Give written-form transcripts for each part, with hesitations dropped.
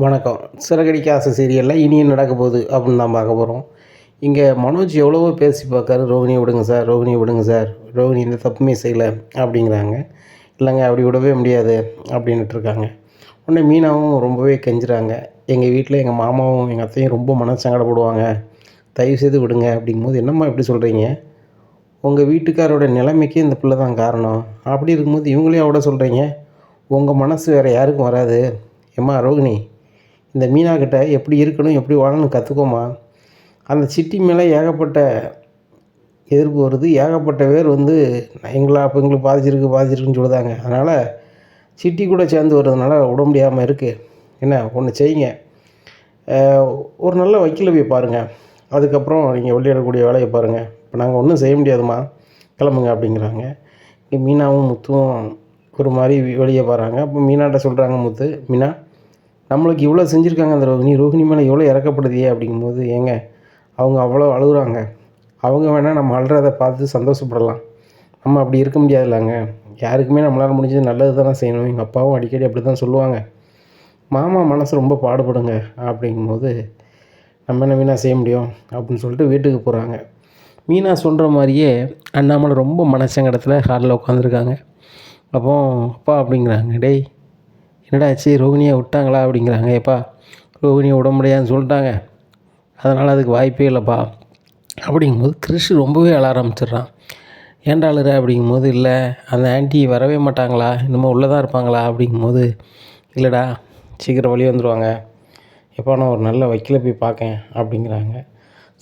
வணக்கம். சிறகடிக்க ஆசை சீரியலில் இனி என்ன நடக்க போகுது அப்படின்னு தான் பார்க்க போகிறோம். இங்கே மனோஜ் எவ்வளவோ பேசி பார்க்காரு. ரோகிணியை விடுங்க சார், ரோகிணியை விடுங்க சார், ரோகிணி இந்த தப்புமே செய்யலை அப்படிங்கிறாங்க. இல்லைங்க அப்படி விடவே முடியாது அப்படின்னுட்டுருக்காங்க. உடனே மீனாவும் ரொம்பவே கெஞ்சுறாங்க. எங்கள் வீட்டில் எங்கள் மாமாவும் எங்கள் அத்தையும் ரொம்ப மனசங்கடப்படுவாங்க, தயவுசெய்து விடுங்க அப்படிங்கும்போது, என்னம்மா இப்படி சொல்கிறீங்க? உங்கள் வீட்டுக்காரோட நிலைமைக்கு இந்த பிள்ளை தான் காரணம். அப்படி இருக்கும்போது இவங்களையும் விட சொல்கிறீங்க? உங்கள் மனசு வேறு யாருக்கும் வராது. ஏம்மா ரோகிணி, இந்த மீனாக்கிட்ட எப்படி இருக்கணும், எப்படி வாழணும்னு கற்றுக்கோமா. அந்த சிட்டி மேலே ஏகப்பட்ட எதிர்ப்பு வருது, ஏகப்பட்ட பேர் வந்து அப்போ எங்களுக்கு பாதிச்சிருக்குன்னு சொல்லுதாங்க. அதனால் சிட்டி கூட சேர்ந்து வர்றதுனால விட முடியாமல் இருக்குது. என்ன ஒன்று செய்யுங்க, ஒரு நல்ல வக்கீலை போய் பாருங்கள், அதுக்கப்புறம் நீங்கள் வெளியிடக்கூடிய வேலையை பாருங்கள். இப்போ நாங்கள் ஒன்றும் செய்ய முடியாதும்மா, கிளம்புங்க அப்படிங்கிறாங்க. இங்கே மீனாவும் முத்துவும் ஒரு மாதிரி வெளியே போகிறாங்க. அப்போ மீனாட்ட சொல்கிறாங்க முத்து, மீனா நம்மளுக்கு இவ்வளோ செஞ்சுருக்காங்க அந்த ரோகிணி மேலே எவ்வளோ இறக்கப்படுதியே அப்படிங்கும்போது, ஏங்க அவங்க அவ்வளோ அழுகுறாங்க, அவங்க வேணால் நம்ம அழுறதை பார்த்து சந்தோஷப்படலாம், நம்ம அப்படி இருக்க முடியாதுல்லங்க. யாருக்குமே நம்மளால் முடிஞ்சது நல்லது தானே செய்யணும். எங்கள் அப்பாவும் அடிக்கடி அப்படி தான் சொல்லுவாங்க. மாமா மனசு ரொம்ப பாடுபடுங்க அப்படிங்கும்போது, நம்ம என்ன மீனா செய்ய முடியும் அப்படின்னு சொல்லிட்டு வீட்டுக்கு போகிறாங்க. மீனா சொல்கிற மாதிரியே அண்ணாமலை ரொம்ப மனசங்கடத்தில் ஹாலில் உட்காந்துருக்காங்க. அப்போ அப்பா அப்படிங்கிறாங்க, டேய் என்னடா ஆச்சு, ரோகிணியை விட்டாங்களா அப்படிங்கிறாங்க. ஏப்பா ரோகிணியை விட முடியாதுன்னு சொல்லிட்டாங்க, அதனால் அதுக்கு வாய்ப்பே இல்லைப்பா அப்படிங்கும்போது கிறிஷ் ரொம்பவே அழ ஆரம்பிச்சிடுறான். ஏன்டா அழுற அப்படிங்கும்போது, இல்லை அந்த ஆன்ட்டி வரவே மாட்டாங்களா, இன்னமும் உள்ளே தான் இருப்பாங்களா அப்படிங்கும்போது, இல்லைடா சீக்கிரம் வெளியே வந்துடுவாங்க, எப்போ நான் ஒரு நல்ல வக்கீலை போய் பார்க்கேன் அப்படிங்கிறாங்க.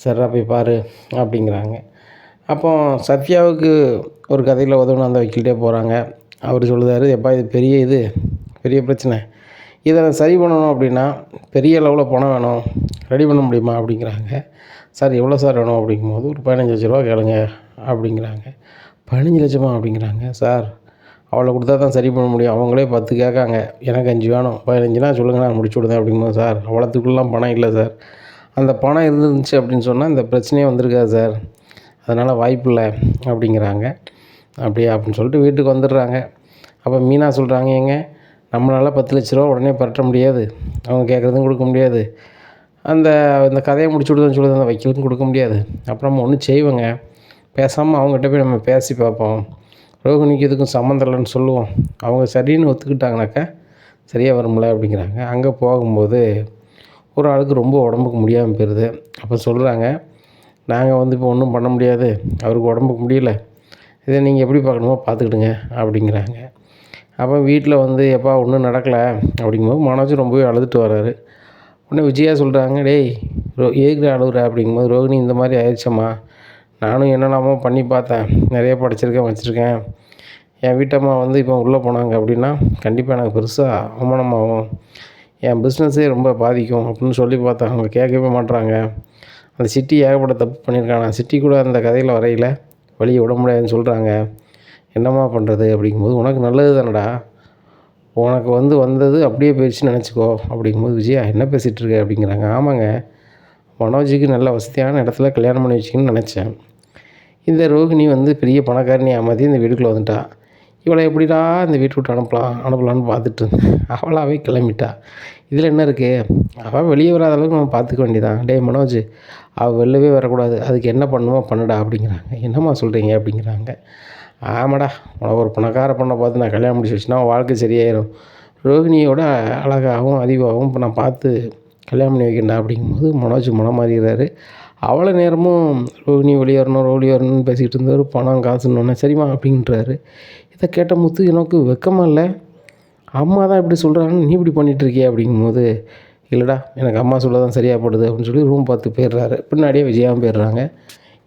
சரிடா போய் பாரு அப்படிங்கிறாங்க. அப்போ சத்யாவுக்கு ஒரு கதையில் உதவணும் அந்த வக்கீல்கிட்டே போகிறாங்க. அவர் சொல்லுதார், எப்பா இது பெரிய பிரச்சனை, இதை சரி பண்ணணும் அப்படின்னா பெரிய அளவில் பணம் வேணும், ரெடி பண்ண முடியுமா அப்படிங்கிறாங்க. சார் எவ்வளோ சார் வேணும் அப்படிங்கும்போது, ஒரு 15,00,000 கேளுங்க அப்படிங்கிறாங்க. 15,00,000 அப்படிங்கிறாங்க. சார் அவ்வளோ கொடுத்தா தான் சரி பண்ண முடியும், அவங்களே 10 கேட்காங்க, எனக்கு 5 வேணும், 15னா சொல்லுங்கள் நான் முடிச்சு விடுதேன் அப்படிங்கும்போது, சார் அவ்வளோத்துக்குலாம் பணம் இல்லை சார், அந்த பணம் இருந்துச்சு அப்படின்னு சொன்னால் இந்த பிரச்சனையே வந்திருக்காது சார், அதனால் வாய்ப்பு இல்லை அப்படிங்கிறாங்க. அப்படியா அப்படின்னு சொல்லிட்டு வீட்டுக்கு வந்துடுறாங்க. அப்போ மீனா சொல்கிறாங்க, ஏங்க நம்மளால் 10,00,000 உடனே பரட்ட முடியாது, அவங்க கேட்குறதும் கொடுக்க முடியாது, இந்த கதையை முடிச்சு விடுதுன்னு சொல்லுது அந்த வக்கீலுக்கும் கொடுக்க முடியாது, அப்புறம் நம்ம ஒன்றும் செய்வோங்க, பேசாமல் அவங்ககிட்ட போய் நம்ம பேசி பார்ப்போம், ரோகிணிக்கு இதுக்கும் சம்மந்தம் இல்லைன்னு சொல்லுவோம், அவங்க சரின்னு ஒத்துக்கிட்டாங்கனாக்கா சரியாக வரும்ல அப்படிங்கிறாங்க. அங்கே போகும்போது ஒரு ஆளுக்கு ரொம்ப உடம்புக்கு முடியாமல் போயிடுது. அப்போ சொல்கிறாங்க, நாங்கள் வந்து இப்போ ஒன்றும் பண்ண முடியாது, அவருக்கு உடம்புக்கு முடியல, இதை நீங்கள் எப்படி பார்க்கணுமோ பார்த்துக்கிடுங்க அப்படிங்கிறாங்க. அப்போ வீட்டில் வந்து எப்பா ஒன்றும் நடக்கலை அப்படிங்கும்போது மனோஜ் ரொம்பவே அழுதுட்டு வர்றாரு. உடனே விஜயா சொல்கிறாங்க, டேய் எதுக்கு அழுகுற அப்படிங்கும்போது, ரோகிணி இந்த மாதிரி ஆயிடுச்சம்மா, நானும் என்னெல்லாமோ பண்ணி பார்த்தேன், நிறைய படிச்சிருக்கேன் வச்சுருக்கேன், என் வீட்டம்மா வந்து இப்போ உள்ளே போனாங்க அப்படின்னா கண்டிப்பாக எனக்கு பெருசாக அவமானமாகும், என் பிஸ்னஸே ரொம்ப பாதிக்கும் அப்படின்னு சொல்லி பார்த்தேன், அவங்க கேட்கவே மாட்டுறாங்க, அந்த சிட்டி ஏகப்பட்ட தப்பு பண்ணியிருக்காங்க, சிட்டி கூட அந்த கதையில் வரையில் வெளியே விட முடியாதுன்னு சொல்கிறாங்க, என்னம்மா பண்ணுறது அப்படிங்கும்போது, உனக்கு நல்லது தானடா, உனக்கு வந்தது அப்படியே போயிடுச்சுன்னு நினச்சிக்கோ அப்படிங்கும்போது, விஜயா என்ன பேசிகிட்ருக்க அப்படிங்கிறாங்க. ஆமாங்க, மனோஜுக்கு நல்ல வசதியான இடத்துல கல்யாணம் பண்ணி வச்சிங்கன்னு நினச்சேன், இந்த ரோகிணி வந்து பெரிய பணக்காரனி ஏமாற்றி இந்த வீட்டுக்குள்ளே வந்துட்டா, இவளை எப்படிடா இந்த வீட்டு விட்டு அனுப்பலான்னு பார்த்துட்டு இருந்தேன், அவளாகவே கிளம்பிட்டா, இதில் என்ன இருக்குது, அவள் வெளியே வராத அளவுக்கு நம்ம பார்த்துக்க வேண்டியதான், டே மனோஜ் அவள் வெளிலவே வரக்கூடாது, அதுக்கு என்ன பண்ணுமோ பண்ணுடா அப்படிங்கிறாங்க. என்னம்மா சொல்கிறீங்க அப்படிங்கிறாங்க. ஆமாடா, உனக்கு ஒரு பணக்கார பொண்ணை பார்த்து நான் கல்யாணம் முடிச்சு வச்சுன்னா வாழ்க்கை சரியாயிடும், ரோகிணியோட அழகாகவும் அறிவாகவும் இப்போ நான் பார்த்து கல்யாணம் பண்ணி வைக்கண்டா அப்படிங்கும்போது மனோஜ் மனம் மாறிடுறாரு. அவ்வளோ நேரமும் ரோகிணி வெளியே வரணும்னு பேசிக்கிட்டு இருந்தவர் பணம் காசுன்னு சரிம்மா அப்படின்றாரு. இதை கேட்ட முத்து, எனக்கு வெக்கமாக இல்லை, அம்மா தான் இப்படி சொல்கிறாங்கன்னு நீ இப்படி பண்ணிகிட்ருக்கிய அப்படிங்கும்போது, இல்லைடா எனக்கு அம்மா சொல்ல தான் சரியாக போடுது அப்படின்னு சொல்லி ரூம் பார்த்து போயிடுறாரு. பின்னாடியே விஜயாவும் போயிடுறாங்க.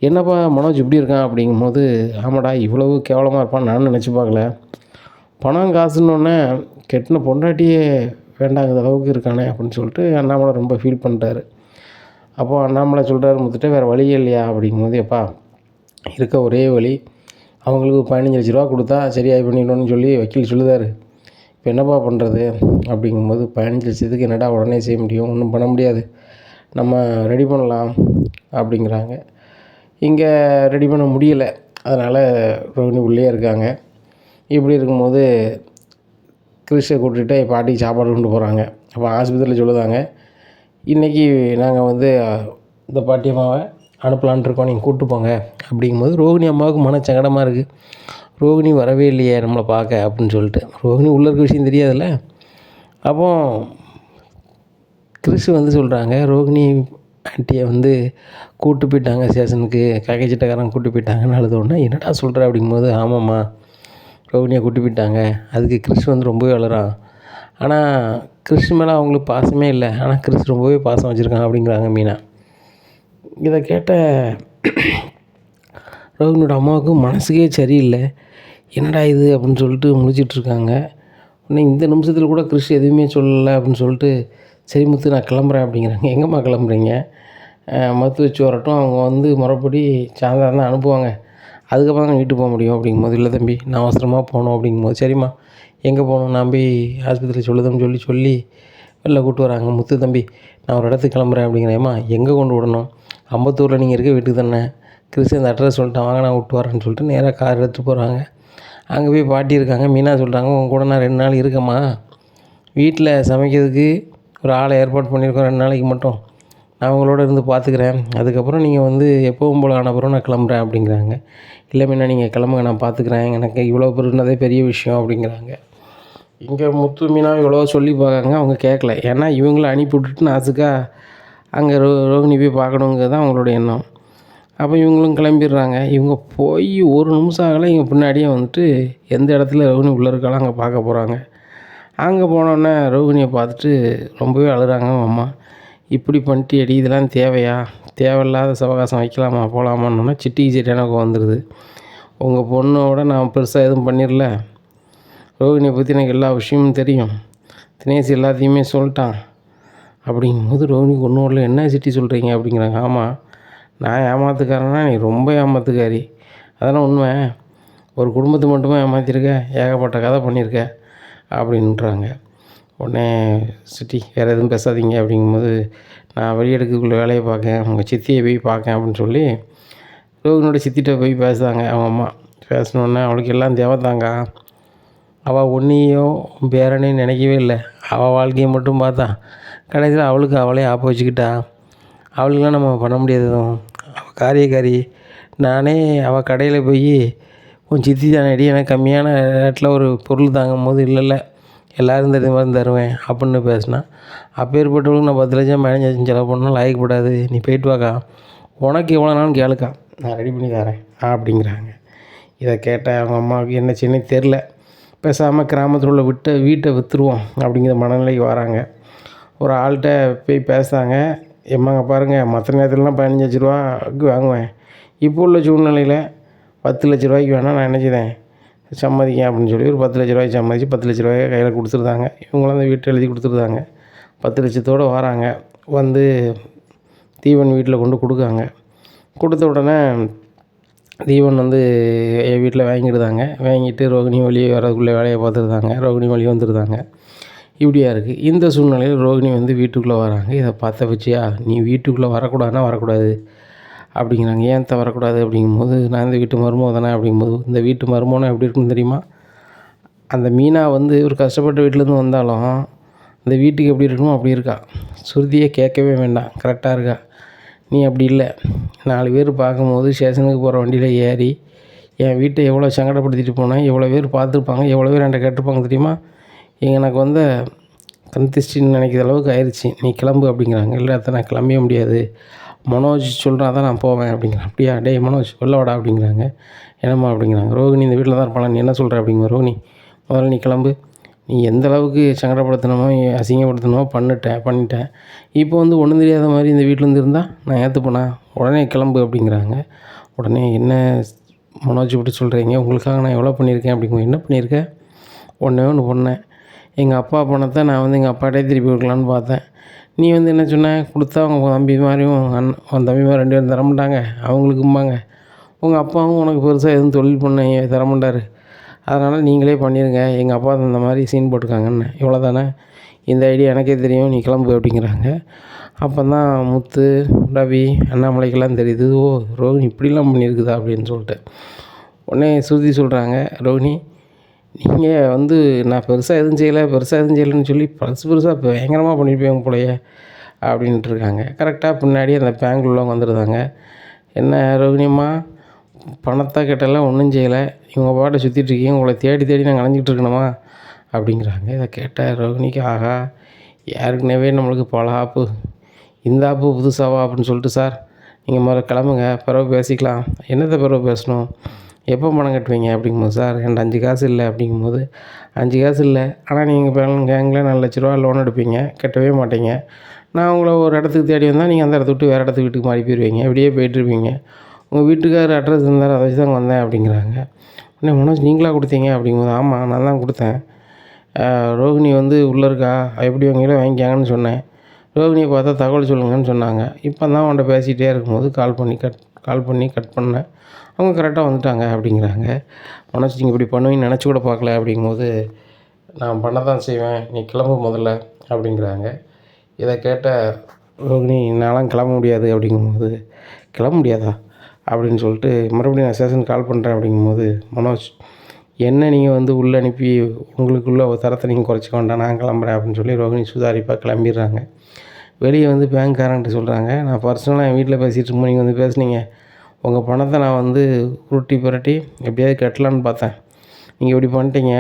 என்னப்பா மனோஜ் இப்படி இருக்கான் அப்படிங்கும்போது, ஆமாடா இவ்வளவு கேவலமாக இருப்பான்னு நானும் நினச்சி பார்க்கல, பணம் காசுன்னொன்னே கெட்டின பொண்டாட்டியே வேண்டாங்கிற அளவுக்கு இருக்கானே அப்படின்னு சொல்லிட்டு அண்ணாமலை ரொம்ப ஃபீல் பண்ணிட்டாரு. அப்போது அண்ணாமலை சொல்கிறாரு முத்துட்ட, வேறு வழியே இல்லையா அப்படிங்கும்போது, எப்பா இருக்க ஒரே வழி அவங்களுக்கு 15,00,000 கொடுத்தா சரியாகி பண்ணிடணும்னு சொல்லி வக்கீல் சொல்லுதார், இப்போ என்னப்பா பண்ணுறது அப்படிங்கும்போது, 15,00,000 என்னடா உடனே செய்ய முடியும், ஒன்றும் பண்ண முடியாது, நம்ம ரெடி பண்ணலாம் அப்படிங்கிறாங்க. இங்கே ரெடி பண்ண முடியலை, அதனால் ரோகிணி உள்ளே இருக்காங்க. இப்படி இருக்கும்போது கிறிஷை கூட்டிகிட்டு பாட்டிக்கு சாப்பாடு கொண்டு போகிறாங்க. அப்போ ஆஸ்பத்திரியில் சொல்லுதாங்க, இன்றைக்கி நாங்கள் வந்து இந்த பாட்டி அம்மாவை அனுப்பலான்ட்டு இருக்கோம், நீங்கள் கூப்பிட்டு போங்க அப்படிங்கும்போது ரோகிணி அம்மாவுக்கு மனச்சங்கடமாக இருக்குது. ரோகிணி வரவே இல்லையே நம்மளை பார்க்க அப்படின்னு சொல்லிட்டு. ரோகிணி உள்ளே இருக்க விஷயம் தெரியாதுல்ல. அப்போ கிறிஸ் வந்து சொல்கிறாங்க, ரோகிணி ஆண்டியை வந்து கூப்பிட்டு போயிட்டாங்க ஸ்டேஷனுக்கு, ககைச்சிட்டக்காரன் கூப்பிட்டு போயிட்டாங்கன்னு அழுதோடனே, என்னடா சொல்கிற அப்படிங்கும்போது, ஆமாம்மா ரோகிணியை கூப்பிட்டு போயிட்டாங்க. அதுக்கு கிறிஸ் வந்து ரொம்பவே அழுறான். ஆனால் கிறிஸ் மேலே அவங்களுக்கு பாசமே இல்லை, ஆனால் கிறிஸ் ரொம்பவே பாசம் வச்சுருக்காங்க அப்படிங்கிறாங்க மீனா. இதை கேட்ட ரோகிணியோட அம்மாவுக்கு மனசுக்கே சரியில்லை. என்னடா இது அப்படின்னு சொல்லிட்டு முழிச்சிட்ருக்காங்க. உடனே இந்த நிமிஷத்தில் கூட கிறிஸ் எதுவுமே சொல்லலை அப்படின்னு சொல்லிட்டு, சரி முத்து நான் கிளம்புறேன் அப்படிங்கிறாங்க. எங்கேம்மா கிளம்புறீங்க? மத்து வச்சு வரட்டும், அவங்க வந்து முறைப்படி சாயந்தரம் தான் அனுப்புவாங்க, அதுக்கப்புறம் தான் வீட்டுக்கு போக முடியும் அப்படிங்கும்போது, இல்லை தம்பி நான் அவசரமாக போகணும் அப்படிங்கும்போது, சரிம்மா எங்கே போகணும், நான் போய் ஆஸ்பத்திரியில் சொல்லுதுன்னு சொல்லி வெளில கூப்பிட்டு வராங்க. முத்து தம்பி நான் ஒரு இடத்துக்கு கிளம்புறேன் அப்படிங்கிறேம்மா, எங்கே கொண்டு விடணும்? அம்பத்தூரில் நீங்கள் இருக்க வீட்டுக்கு தானே? கிறிஸ் அந்த அட்ரஸ் சொல்லிட்டான், வாங்க நான் விட்டு வரேன்னு சொல்லிட்டு நேராக கார் எடுத்துகிட்டு போகிறாங்க. அங்கே போய் பாட்டி இருக்காங்க. மீனா சொல்கிறாங்க, உங்க கூட நான் 2 நாள் இருக்கேம்மா, வீட்டில் சமைக்கிறதுக்கு ஒரு ஆளை ஏற்பாடு பண்ணியிருக்கோம் 2 நாளைக்கு மட்டும், நான் அவங்களோட இருந்து பார்த்துக்கிறேன், அதுக்கப்புறம் நீங்கள் வந்து எப்பவும் போல் ஆனப்புறம் நான் கிளம்புறேன் அப்படிங்கிறாங்க. இல்லை மீனா நீங்கள் கிளம்புங்க நான் பார்த்துக்கிறேன், எனக்கு இவ்வளோ பெருனதே பெரிய விஷயம் அப்படிங்கிறாங்க. இங்கே முத்து மீனா இவ்வளோ சொல்லி பார்க்காங்க, அவங்க கேட்கல. ஏன்னா இவங்கள அனுப்பி விட்டுட்டு நாசுக்காக அங்கே ரோகிணி போய் பார்க்கணுங்கிறது தான் அவங்களோட எண்ணம். அப்போ இவங்களும் கிளம்பிடுறாங்க. இவங்க போய் ஒரு நிமிஷம் ஆகலை, இவங்க பின்னாடியே வந்துட்டு எந்த இடத்துல ரோகிணி உள்ளே இருக்காலும் அங்கே பார்க்க போகிறாங்க. அங்கே போனோடனே ரோகிணியை பார்த்துட்டு ரொம்பவே அழுகிறாங்க அம்மா. இப்படி பண்ணிட்டு எடி இதெல்லாம் தேவையா? தேவையில்லாத சவகாசம் வைக்கலாமா போகலாமான்னொன்னே சிட்டிக்கு சிட்டியான வந்துடுது. உங்கள் பொண்ணோட நான் பெருசாக எதுவும் பண்ணிடல, ரோகிணியை பற்றி எனக்கு எல்லா விஷயமும் தெரியும், தினேஷ் எல்லாத்தையுமே சொல்லிட்டான் அப்படிங்கும்போது ரோகிணிக்கு ஒன்றும் இல்லை. என்ன சிட்டி சொல்கிறீங்க அப்படிங்கிறாங்க. ஆமாம் நான் ஏமாத்துக்காரன்னா நீ ரொம்ப ஏமாத்துக்காரி, அதெல்லாம் உண்மை, ஒரு குடும்பத்தை மட்டுமே ஏமாற்றிருக்க, ஏகப்பட்ட கதை பண்ணியிருக்க அப்படின்றாங்க. உடனே சிட்டி வேறு எதுவும் பேசாதீங்க அப்படிங்கும்போது, நான் வெளியெடுக்கக்குள்ளே வேலையை பார்க்கேன், உங்கள் சித்தியை போய் பார்க்கேன் அப்படின்னு சொல்லி ரோகிணியோட சித்திகிட்ட போய் பேசுகிறாங்க அவங்க அம்மா. பேசினோடனே அவளுக்கு எல்லாம் தேவைதாங்க, அவள் ஒன்றையோ பேரனையும் நினைக்கவே இல்லை, அவள் வாழ்க்கையை மட்டும் பார்த்தா, கடைசியில் அவளுக்கு அவளே ஆப்ப வச்சுக்கிட்டா, அவளுக்கெலாம் நம்ம பண்ண முடியாது, அவள் காரியக்காரி. நானே அவள் கடையில் போய் உன் சித்தி தானடி எனக்கு கம்மியான ரேட்டில் ஒரு பொருள் தாங்கும் போது, இல்லை எல்லோரும் இந்த மாதிரி தருவேன் அப்படின்னு பேசினா, அப்பேற்பட்டவளுக்கு நான் 10 லட்சம் 15 லட்சம் செலவு பண்ணாலும் லாயக்கப்படாது, நீ போயிட்டு வாக்கா, உனக்கு எவ்வளோ நாளும் கேளுக்கா, நான் ரெடி பண்ணி தரேன் அப்படிங்கிறாங்க. இதை கேட்ட அவங்க அம்மாவுக்கு என்ன செய்யனே தெரில. பேசாமல் கிராமத்தில் உள்ள வீட்டை விற்றுருவோம் அப்படிங்கிற மனநிலைக்கு வராங்க. ஒரு ஆள்கிட்ட போய் பேசுகிறாங்க. எம்மாங்க பாருங்கள், மற்ற நேரத்துலலாம் 15 லட்ச ரூபாய்க்கு வாங்குவேன், இப்போ உள்ள சூழ்நிலையில் 10 லட்ச ரூபாய்க்கு வேணால் நான் நினச்சிதேன் சம்மதிக்கேன் அப்படின்னு சொல்லி ஒரு 10 லட்ச ரூபாய்க்கு சம்மதிச்சு 10 லட்ச ரூபாயை கையில் கொடுத்துருந்தாங்க. இவங்களும் அந்த வீட்டை எழுதி கொடுத்துருந்தாங்க. 10 லட்சத்தோடு வராங்க. வந்து தீவன் வீட்டில் கொண்டு கொடுக்காங்க. கொடுத்த உடனே தீவன் வந்து என் வீட்டில் வாங்கிடுதாங்க. வாங்கிட்டு ரோகிணி வெளியே வரதுக்குள்ளே வேலையை பார்த்துருந்தாங்க. ரோகிணி வெளியே வந்துருந்தாங்க. இப்படியா இருக்குது. இந்த சூழ்நிலையில் ரோகிணி வந்து வீட்டுக்குள்ளே வராங்க. இதை பார்த்த பற்றியா, நீ வீட்டுக்குள்ளே வரக்கூடாதுன்னா வரக்கூடாது அப்படிங்கிறாங்க. ஏன் வரக்கூடாது அப்படிங்கும்போது, நான் இந்த வீட்டு மருமக தானே அப்படிங்கும்போது, இந்த வீட்டு மருமகனா எப்படி இருக்குன்னு தெரியுமா, அந்த மீனா வந்து ஒரு கஷ்டப்பட்ட வீட்டிலேருந்து வந்தாலும் இந்த வீட்டுக்கு எப்படி இருக்கணும் அப்படி இருக்கா. சுருதியை கேட்கவே வேண்டாம், கரெக்டாக இருக்கா. நீ அப்படி இல்லை. 4 பேர் பார்க்கும்போது ஸ்டேஷனுக்கு போகிற வண்டியில் ஏறி என் வீட்டை எவ்வளோ சங்கடப்படுத்திட்டு போனேன், எவ்வளோ பேர் பார்த்துருப்பாங்க, எவ்வளோ பேர் என்கிட்ட கேட்டிருப்பாங்க தெரியுமா, எனக்கு வந்து கந்திஷ்டின்னு நினைக்கிற அளவுக்கு ஆயிடுச்சு, நீ கிளம்பு அப்படிங்கிறாங்க. இல்லை அத்தை நான் கிளம்பவே முடியாது, மனோஜ் சொல்கிறா தான் நான் போவேன் அப்படிங்கிறேன். அப்படியா, டேய் மனோஜ் வெளில வாடா அப்படிங்கிறாங்க. என்னம்மா அப்படிங்கிறாங்க. ரோகிணி இந்த வீட்டில் தான் இருப்பாளா, நீ என்ன சொல்கிற அப்படிங்கிற. ரோகிணி முதல்ல நீ கிளம்பு, நீ எந்த அளவுக்கு சங்கடப்படுத்தணுமோ அசிங்கப்படுத்தணுமோ பண்ணிட்டேன், இப்போ வந்து ஒன்றும் தெரியாத மாதிரி இந்த வீட்டிலேருந்து இருந்தால் நான் ஏற்றுப்பேனா, உடனே கிளம்பு அப்படிங்கிறாங்க. உடனே என்ன மனோஜ் இப்படி சொல்கிறீங்க, உங்களுக்காக நான் எவ்வளோ பண்ணியிருக்கேன் அப்படிங்க. என்ன பண்ணியிருக்கேன், ஒன்று பண்ணேன், எங்கள் அப்பா பணத்தை நான் வந்து எங்கள் அப்பாட்டே திருப்பி கொடுக்கலான்னு பார்த்தேன், நீ வந்து என்ன சொன்ன, கொடுத்தா உங்கள் தம்பி மாதிரியும் உன் தம்பி மாதிரி 2 பேரும் தரமாட்டாங்க, அவங்களுக்கும்பாங்க, உங்கள் அப்பாவும் உனக்கு பெருசாக எதுவும் தொழில் பண்ண தரமாட்டார், அதனால் நீங்களே பண்ணிடுங்க, எங்கள் அப்பா இந்த மாதிரி சீன் போட்டுருக்காங்கன்னு. இவ்வளோ தானே, இந்த ஐடியா எனக்கே தெரியும், நீ கிளம்பு அப்படிங்கிறாங்க. அப்போ தான் முத்து, ரவி, அண்ணாமலைக்கெல்லாம் தெரியுது, ஓ ரோகிணி இப்படிலாம் பண்ணியிருக்குதா அப்படின்னு சொல்லிட்டு. உடனே ஸ்ருதி சொல்கிறாங்க, ரோகிணி நீங்கள் வந்து நான் பெருசாக எதுவும் செய்யலை பெருசாக எதுவும் செய்யலைன்னு சொல்லி பெருசாக பயங்கரமாக பண்ணியிருப்பீங்க போலயே அப்படின்ட்டு இருக்காங்க. கரெக்டாக பின்னாடி அந்த பேங்க் உள்ளவங்க வந்துடுதாங்க. என்ன ரோகிணியம்மா, பணத்தை கேட்டெல்லாம் ஒன்றும் செய்யலை, இவங்க பாட்டை சுற்றிட்டுருக்கீங்க, உங்களை தேடி தேடி நாங்கள் அலைஞ்சிட்டு இருக்கணுமா அப்படிங்கிறாங்க. இதை கேட்ட ரோகிணிக்கு ஆகா, ஏற்கனவே நம்மளுக்கு பல ஆப்பு, இந்த ஆப்பு புதுசாவா அப்படின்னு சொல்லிட்டு, சார் நீங்கள் முதல்ல கிளம்புங்க, பிறகு பேசிக்கலாம். என்னத்தை பிறகு பேசணும், எப்போ பணம் கட்டுவீங்க அப்படிங்கும்போது, சார் என்கிட்ட 5 காசு இல்லை அப்படிங்கும்போது, 5 காசு இல்லை, ஆனால் நீங்கள் கேங்கில் 4 லட்ச ரூபா லோன் எடுப்பீங்க, கட்டவே மாட்டீங்க. நான் உங்களை ஒரு இடத்துக்கு தேடி வந்தால் நீங்கள் அந்த இடத்த விட்டு வேறு இடத்துக்கு வீட்டுக்கு மாறி போயிடுவீங்க, இப்படியே போயிட்டுருப்பீங்க. உங்கள் வீட்டுக்காரர் அட்ரஸ் இருந்தார், அதை வச்சு தான் வந்தேன் அப்படிங்கிறாங்க. உடனே மனோஜ் நீங்களாக கொடுத்தீங்க அப்படிங்கும்போது, ஆமாம் நான் தான் கொடுத்தேன். ரோகிணி வந்து உள்ளே இருக்கா, எப்படி வாங்கிங்களோ வாங்கிக்காங்கன்னு சொன்னேன். ரோகிணியை பார்த்தா தகவல் சொல்லுங்கன்னு சொன்னாங்க. இப்போ தான் அவன்கிட்ட பேசிகிட்டே இருக்கும்போது கால் பண்ணி கட் பண்ணேன். அவங்க கரெக்டாக வந்துட்டாங்க அப்படிங்கிறாங்க. மனோஜ் நீங்கள் இப்படி பண்ணுவீங்கன்னு நினச்சி கூட பார்க்கல அப்படிங்கும்போது, நான் பண்ண தான் செய்வேன், நீ கிளம்பு முதல்ல அப்படிங்கிறாங்க. இதை கேட்ட ரோகிணி, நான்லாம் கிளம்ப முடியாது அப்படிங்கும்போது, கிளம்ப முடியாதா அப்படின்னு சொல்லிட்டு மறுபடியும் நான் ஸ்டேஷனுக்கு கால் பண்ணுறேன் அப்படிங்கும்போது, மனோஜ் என்ன நீங்கள் வந்து உள்ளே அனுப்பி உங்களுக்குள்ள ஒரு தரத்தை நீங்கள் குறைச்சிக்க வேண்டாம், நான் கிளம்புறேன் அப்படின்னு சொல்லி ரோகிணி சுதாரிப்பாக கிளம்பிடுறாங்க. வெளியே வந்து பேங்க்காரன்ட்டு சொல்கிறாங்க, நான் பர்சனலாக என் வீட்டில் பேசிகிட்டு இருக்கும்போது நீங்கள் வந்து பேசுனீங்க, உங்கள் பணத்தை நான் வந்து உருட்டி புரட்டி எப்படியாவது கட்டலான்னு பார்த்தேன், நீங்கள் இப்படி பண்ணிட்டீங்க,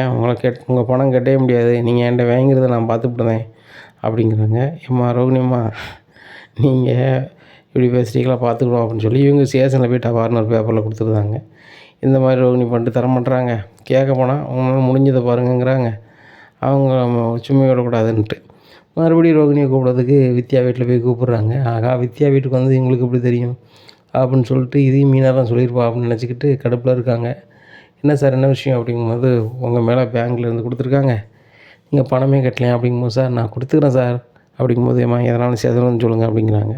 உங்கள் பணம் கட்டவே முடியாது, நீங்கள் என்கிட்ட வாங்கிறத நான் பார்த்துப்புடுதேன் அப்படிங்கிறாங்க. ஏம்மா ரோகிணியம்மா, நீங்கள் இப்படி பேசுகிறீங்களா, பார்த்துக்குறோம் அப்படின்னு சொல்லி இவங்க ஸ்டேஷனில் போய் வார்னர் பேப்பரில் கொடுத்துருந்தாங்க. இந்த மாதிரி ரோகிணி பண்ணிட்டு தர மாட்டுறாங்க, கேட்க போனால் அவங்களால முடிஞ்சதை பாருங்கங்கிறாங்க. அவங்க சும்மா விடக்கூடாதுன்ட்டு மறுபடியும் ரோகிணியை கூப்பிட்றதுக்கு வித்யா வீட்டில் போய் கூப்பிட்றாங்க. ஆகா, வித்யா வீட்டுக்கு வந்து எங்களுக்கு எப்படி தெரியும் அப்படின்னு சொல்லிட்டு இதையும் மீனாக தான் சொல்லியிருப்பா அப்படின்னு நினச்சிக்கிட்டு கடுப்பில் இருக்காங்க. என்ன சார் என்ன விஷயம் அப்படிங்கும்போது, உங்கள் மேலே பேங்க்லேருந்து கொடுத்துருக்காங்க, நீங்கள் பணமே கட்டலையா அப்படிங்கும்போது, சார் நான் கொடுத்துக்கிறேன் சார் அப்படிங்கும்போது, ஏம்மா எதனாலும் சேதனம்னு சொல்லுங்கள் அப்படிங்கிறாங்க.